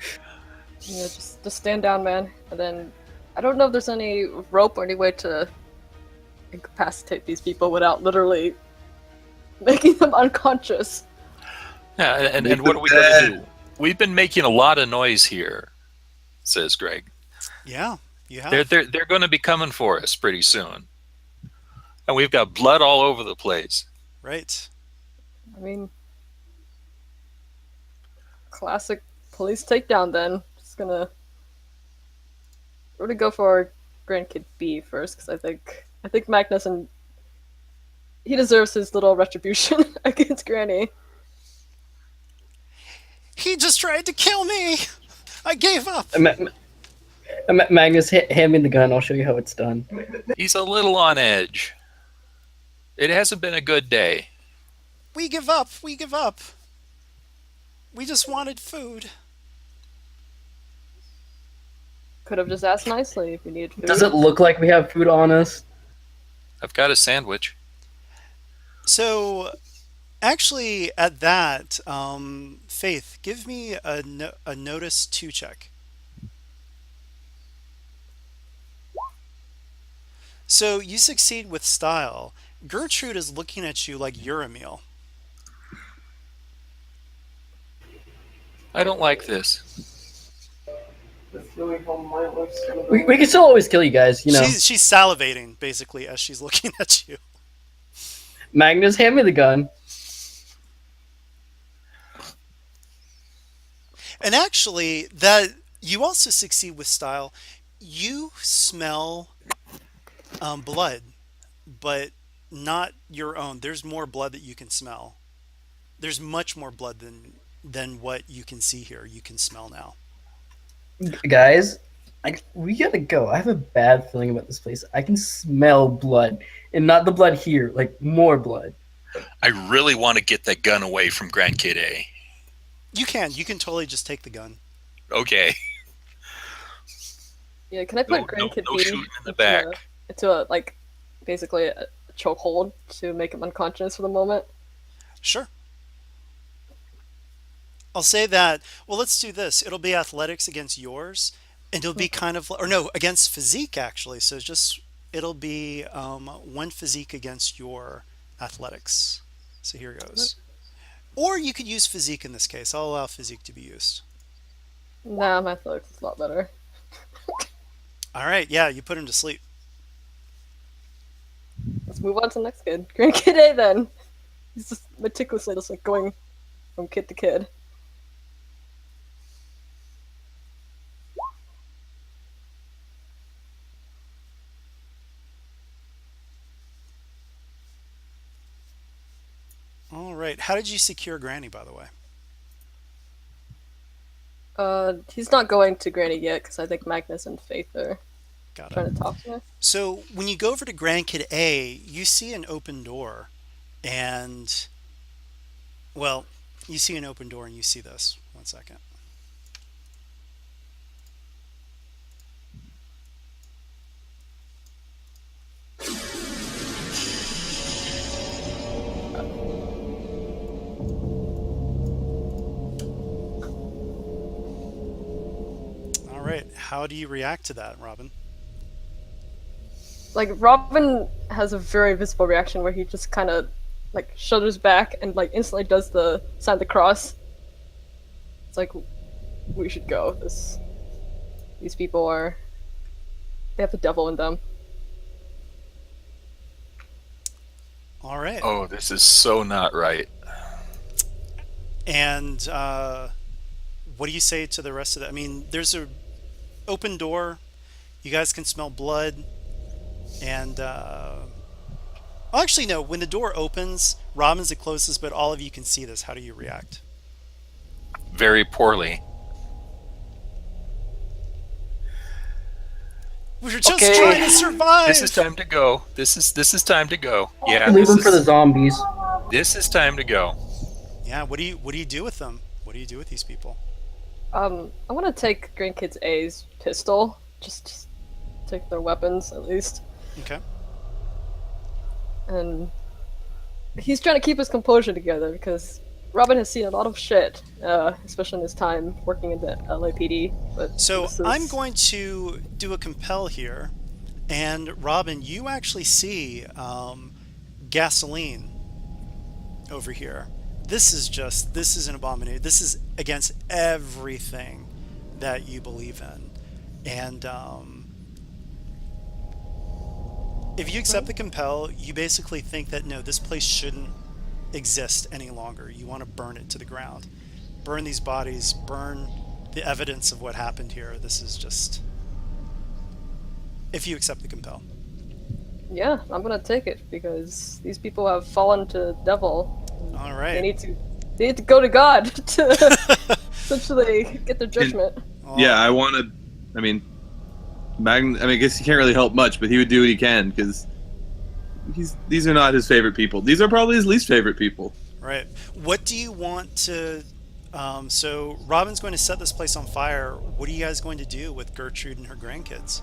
Yeah, just stand down, man. And then I don't know if there's any rope or any way to incapacitate these people without literally making them unconscious. yeah, and what are we going to do? We've been making a lot of noise here, says Greg. Yeah, you have. They're going to be coming for us pretty soon, and we've got blood all over the place. Right. I mean, classic police takedown then. Just gonna... We're gonna go for grandkid B first, because I think Magnus and he deserves his little retribution against Granny. He just tried to kill me. I gave up. Magnus, hand me the gun. I'll show you how it's done. He's a little on edge. It hasn't been a good day. We give up. We give up. We just wanted food. Could have just asked nicely if you needed food. Does it look like we have food on us? I've got a sandwich. So, actually, at that, Faith, give me a notice 2 check. So you succeed with style. Gertrude is looking at you like you're a meal. I don't like this. We can still always kill you guys, She's salivating basically as she's looking at you. Magnus, hand me the gun. And actually, that you also succeed with style. You smell blood, but not your own. There's more blood that you can smell. There's much more blood than what you can see here. You can smell now. Guys, we gotta go. I have a bad feeling about this place. I can smell blood. And not the blood here, more blood. I really want to get that gun away from Grandkid A. You can totally just take the gun. Okay. Yeah, can I put No grandkid B shooting in the back. into a basically a chokehold to make him unconscious for the moment? Sure. I'll say that. Well, let's do this. It'll be athletics against yours, and it'll be kind of, or no, against physique actually. So it'll be 1 physique against your athletics. So here goes. Or you could use physique in this case. I'll allow physique to be used. Nah, my athletics is a lot better. All right, yeah, you put him to sleep. Let's move on to the next kid. Grandkid A then. He's just meticulously just going from kid to kid. All right. How did you secure Granny, by the way? He's not going to Granny yet because I think Magnus and Faith are Got it. trying to talk to her. So when you go over to Grandkid A, you see an open door, and well, you see an open door, and you see this. 1 second. All right. How do you react to that, Robin? Robin has a very visible reaction where he just kind of shudders back and instantly does the sign of the cross. It's we should go. These people they have the devil in them. All right. Oh, this is so not right. And what do you say to the rest of that? I mean, there's a open door. You guys can smell blood. And actually, no. When the door opens, Robin's the closest, but all of you can see this. How do you react? Very poorly. We were just Okay. trying to survive. This is time to go. This is time to go. Yeah, Leave them for the zombies. this is time to go. Yeah. What do you do with them? What do you do with these people? I want to take Grandkids A's pistol. Just take their weapons at least. Okay. And he's trying to keep his composure together because Robin has seen a lot of shit, especially in his time working in the LAPD. But So this is- I'm going to do a compel here, and Robin, you actually see gasoline over here. This is an abomination. This is against everything that you believe in, and if you accept the compel, you basically think that no, this place shouldn't exist any longer. You want to burn it to the ground, burn these bodies, burn the evidence of what happened here. This is just, if you accept the compel. yeah, I'm gonna take it because these people have fallen to the devil. All They right. need to go to God to essentially get their judgment. Well, Yeah, I want to. I mean, I guess he can't really help much, but he would do what he can because these are not his favorite people. These are probably his least favorite people. Right. What do you want to? So Robin's going to set this place on fire. What are you guys going to do with Gertrude and her grandkids?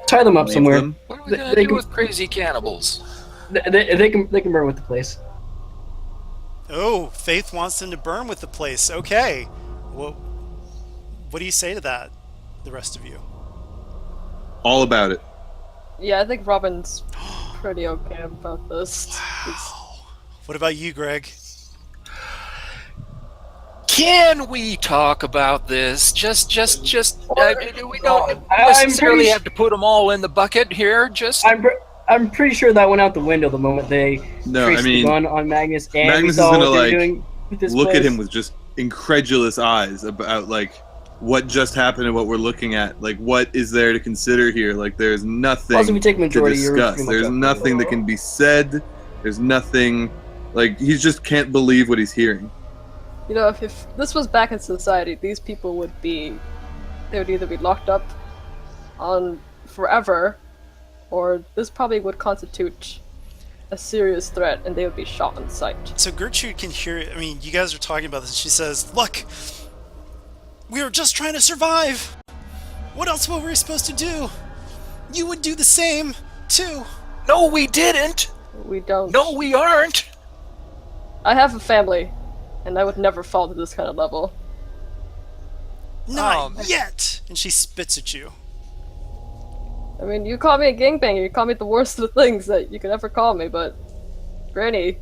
Tie them up Leave somewhere. them. What are we They- gonna they do can- with crazy cannibals? They can burn with the place. Oh, Faith wants them to burn with the place. Okay. Well, what do you say to that, the rest of you? All about it. Yeah, I think Robin's pretty okay about this. He's- What about you, Greg? Can we talk about this? Just. We don't I'm necessarily pretty have to put them all in the bucket here. Just. I'm pretty sure that went out the window the moment they No, traced I mean, the gun on Magnus, and Magnus we is saw gonna, what they were like, doing with this Look at place. him with just incredulous eyes about like what just happened and what we're looking at. Like, what is there to consider here? Like, there's nothing Also, if you take to majority, you're discuss. pretty much There's up. nothing that can be said. There's nothing. Like, he just can't believe what he's hearing. You know, if this was back in society, these people would either be locked up on forever, or this probably would constitute a serious threat and they would be shot on sight. So Gertrude can hear. I mean, you guys are talking about this. She says, "Look, we were just trying to survive. What else were we supposed to do? You would do the same too." No, we didn't. We don't. No, we aren't. I have a family, and I would never fall to this kind of level. Not yet. And she spits at you. I mean, you call me a gangbanger, you call me the worst of the things that you could ever call me, but Granny,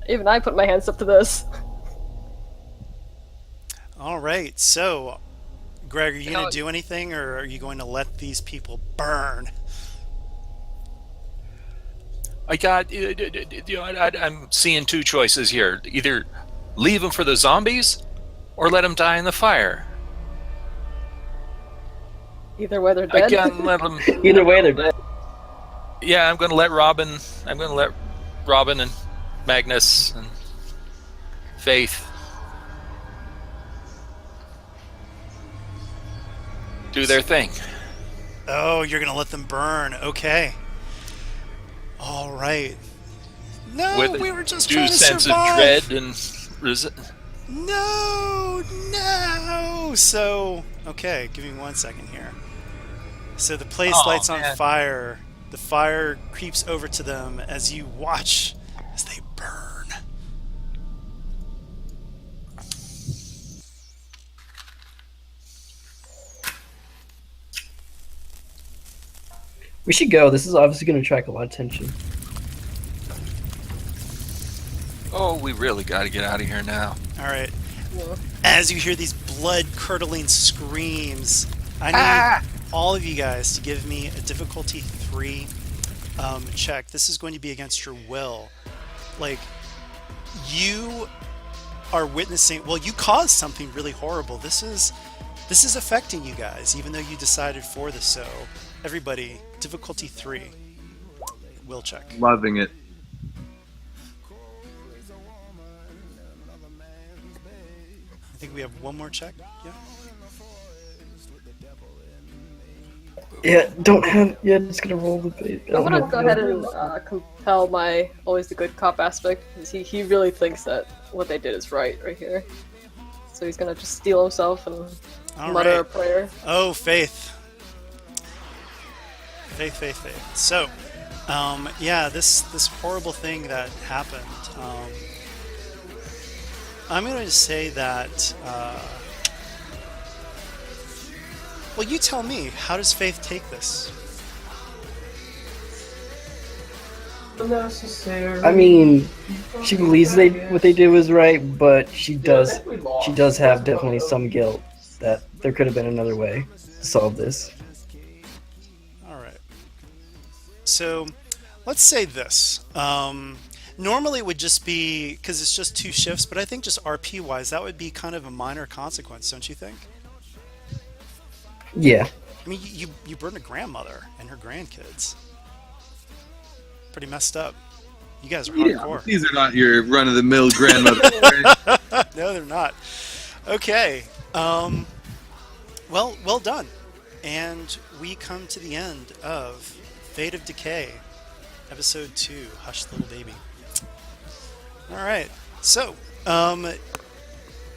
even I put my hands up to this. All right. So, Greg, are you You going know- to do anything, or are you going to let these people burn? I'm seeing two choices here. Either leave them for the zombies, or let them die in the fire. Either way, they're I dead. can let them. Either way, they're dead. Yeah, I'm going to let Robin. I'm going to let Robin and Magnus and Faith do their thing. Oh, you're going to let them burn. Okay. All right. No, With we were just due trying to sense survive. of dread and No, no. So, okay, give me 1 second here. So the place Oh, lights on man. fire. The fire creeps over to them as you watch as they burn. We should go. This is obviously going to attract a lot of attention. Oh, we really got to get out of here now. All right. Yeah. As you hear these blood-curdling screams, I need all of you guys to give me a difficulty 3 check. This is going to be against your will. Like, you are witnessing. Well, you caused something really horrible. This is affecting you guys, even though you decided for this. So, everybody, difficulty 3, will check. Loving it. I think we have one more check. Yeah. Yeah, don't have. Yeah, just gonna roll the bait. I'm gonna go ahead and compel my always the good cop aspect, because he really thinks that what they did is right here. So he's gonna just steel himself and All mutter a right. prayer. Oh, faith. Faith. So, yeah, this horrible thing that happened. I'm going to say that. Well, you tell me. How does Faith take this? I mean, she believes what they did was right, but she does have definitely some guilt that there could have been another way to solve this. All right. So, let's say this. Normally it would just be, because it's just 2 shifts, but I think just RP wise, that would be kind of a minor consequence, don't you think? Yeah. I mean, you burned a grandmother and her grandkids. Pretty messed up. You guys are hardcore. These are not your run-of-the-mill grandmother. No, they're not. Okay. Well done. And we come to the end of Fate of Decay, Episode 2, Hush Little Baby. All right. So,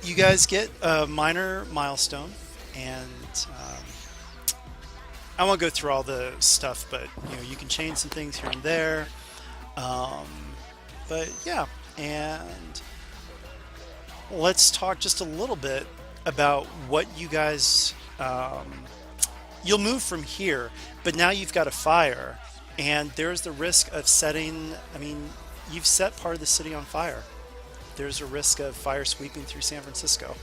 you guys get a minor milestone, and I won't go through all the stuff, but you can change some things here and there. But yeah, and let's talk just a little bit about what you guys. You'll move from here, but now you've got a fire, and there's the risk of setting. I mean, you've set part of the city on fire. There's a risk of fire sweeping through San Francisco.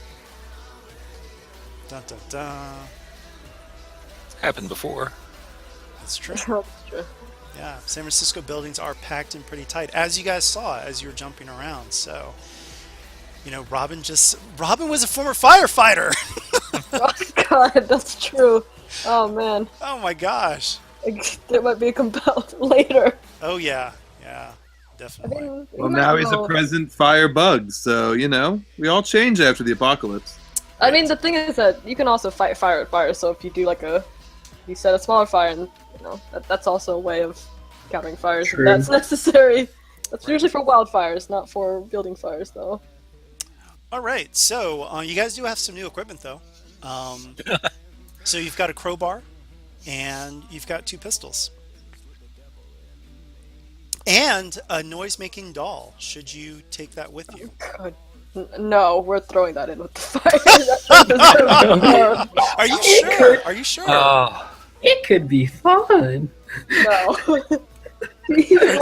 Dun dun dun. Happened before. That's true. That's true. Yeah, San Francisco buildings are packed in pretty tight, as you guys saw as you were jumping around. So, Robin was a former firefighter. Oh god, that's true. Oh man. Oh my gosh. There might be a compel later. Oh yeah, definitely. Well, now he's a present fire bug, so, we all change after the apocalypse. I mean, the thing is that you can also fight fire with fire, so if you do you set a smaller fire, and that's also a way of countering fires if True. that's necessary. That's usually for wildfires, not for building fires, though. All right, so you guys do have some new equipment, though. So you've got a crowbar, and you've got 2 pistols. And a noise-making doll, should you take that with you. God. No, we're throwing that in with the fire. That Are you sure? Are you sure? Oh, It could be fun. no.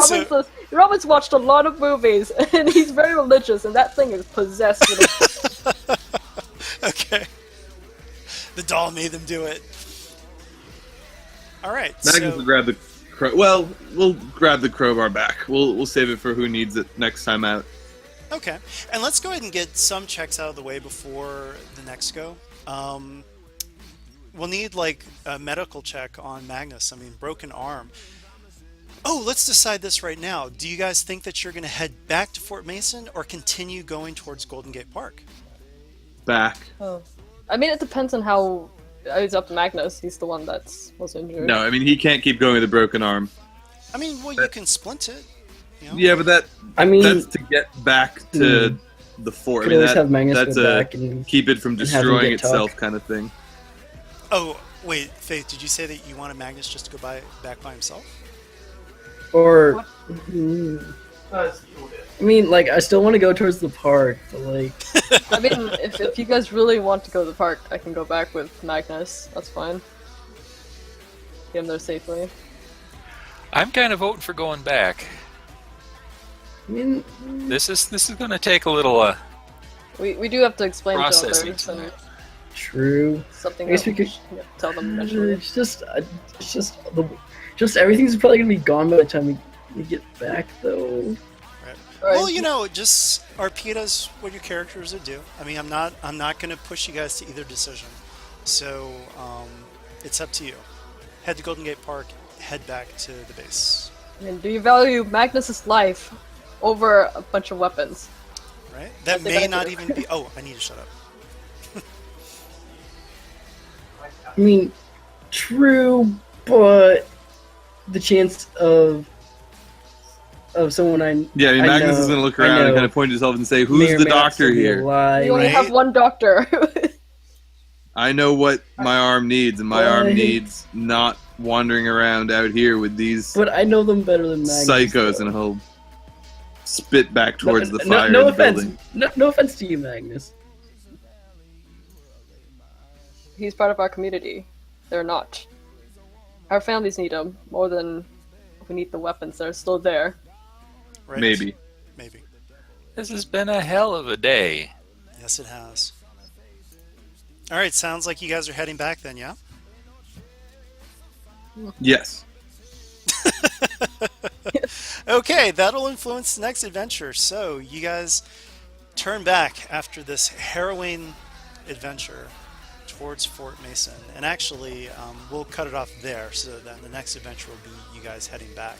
so- Robin's watched a lot of movies, and he's very religious, and that thing is possessed with Okay. The doll made them do it. All right, Magnus will grab the well, we'll grab the crowbar back. We'll save it for who needs it next time out. Okay, and let's go ahead and get some checks out of the way before the next go. We'll need a medical check on Magnus. I mean, broken arm. Oh, let's decide this right now. Do you guys think that you're going to head back to Fort Mason or continue going towards Golden Gate Park? Back. Oh. I mean, it depends on how. It's up to Magnus. He's the one was injured. No, I mean, he can't keep going with a broken arm. I mean, well, you can splint it. Yeah, but that's to get back to the fort. Could I mean, always have Magnus that's go a back and keep it from and have him destroying get itself talk. kind of thing. Oh, wait, Faith, did you say that you wanted Magnus just to go back by himself? Or, I mean, I still want to go towards the park, but I mean, if you guys really want to go to the park, I can go back with Magnus. That's fine. Get him there safely. I'm kind of voting for going back. I mean, This is going to take a little We do have to explain to processing others, so tonight. true. something I guess that we could- tell them eventually. It's just everything's probably gonna be gone by the time we get back, though. Right. Right. Well, you know, just repeat as what your characters would do. I mean, I'm not going to push you guys to either decision. So it's up to you. Head to Golden Gate Park. Head back to the base. And do you value Magnus's life over a bunch of weapons? Right. That Yes, I may do. not even be. Oh, I need to shut up. I mean, true, but the chance of someone Yeah, I mean, Magnus know- is going to look I around and know kind of point to himself and say, may "Who's or the may not doctor still be here? alive. You only Right. have one doctor. I know what my arm needs, and my arm Right. needs not wandering around out here with these But I know them better than Magnus. psychos." though. And he'll spit back towards the No- fire no in the offense. building. No offense to you, Magnus. He's part of our community. They're not. Our families need him more than we need the weapons. They're still there. Right. Maybe. Maybe. This has been a hell of a day. Yes, it has. All right. Sounds like you guys are heading back then, yeah? Yes. Okay, that'll influence the next adventure. So you guys turn back after this harrowing adventure towards Fort Mason, and actually we'll cut it off there. So then the next adventure will be you guys heading back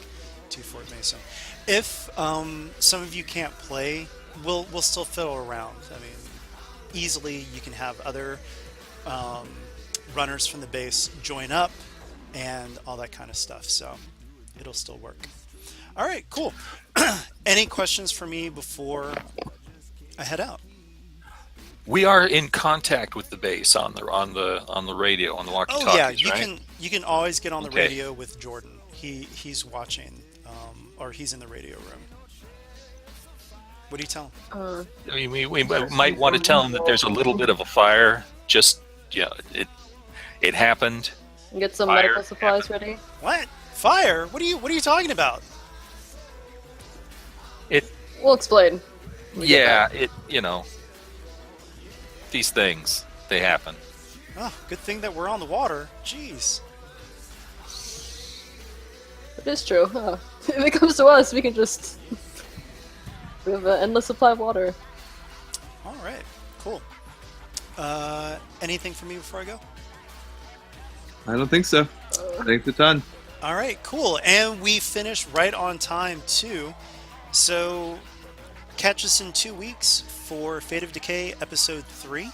to Fort Mason. If some of you can't play, we'll still fiddle around. I mean, easily you can have other runners from the base join up and all that kind of stuff. So it'll still work. All right, cool. Any questions for me before I head out? We are in contact with the base on the radio, on the walkie-talkies, Oh yeah, right? you can always get on the Okay. radio with Jordan. He's watching, or he's in the radio room. What do you tell him? I mean, we might want to tell them that there's a little bit of a fire. Just it happened. And get some Fire medical supplies ready. What? Fire? What are you talking about? We'll explain. Yeah, these things, they happen. Oh, good thing that we're on the water. Jeez. It is true. If it comes to us, we can just... we have an endless supply of water. All right, cool. Anything for me before I go? I don't think so. Thanks a ton. All right, cool. And we finished right on time, too. So, catch us in 2 weeks for Fate of Decay Episode 3.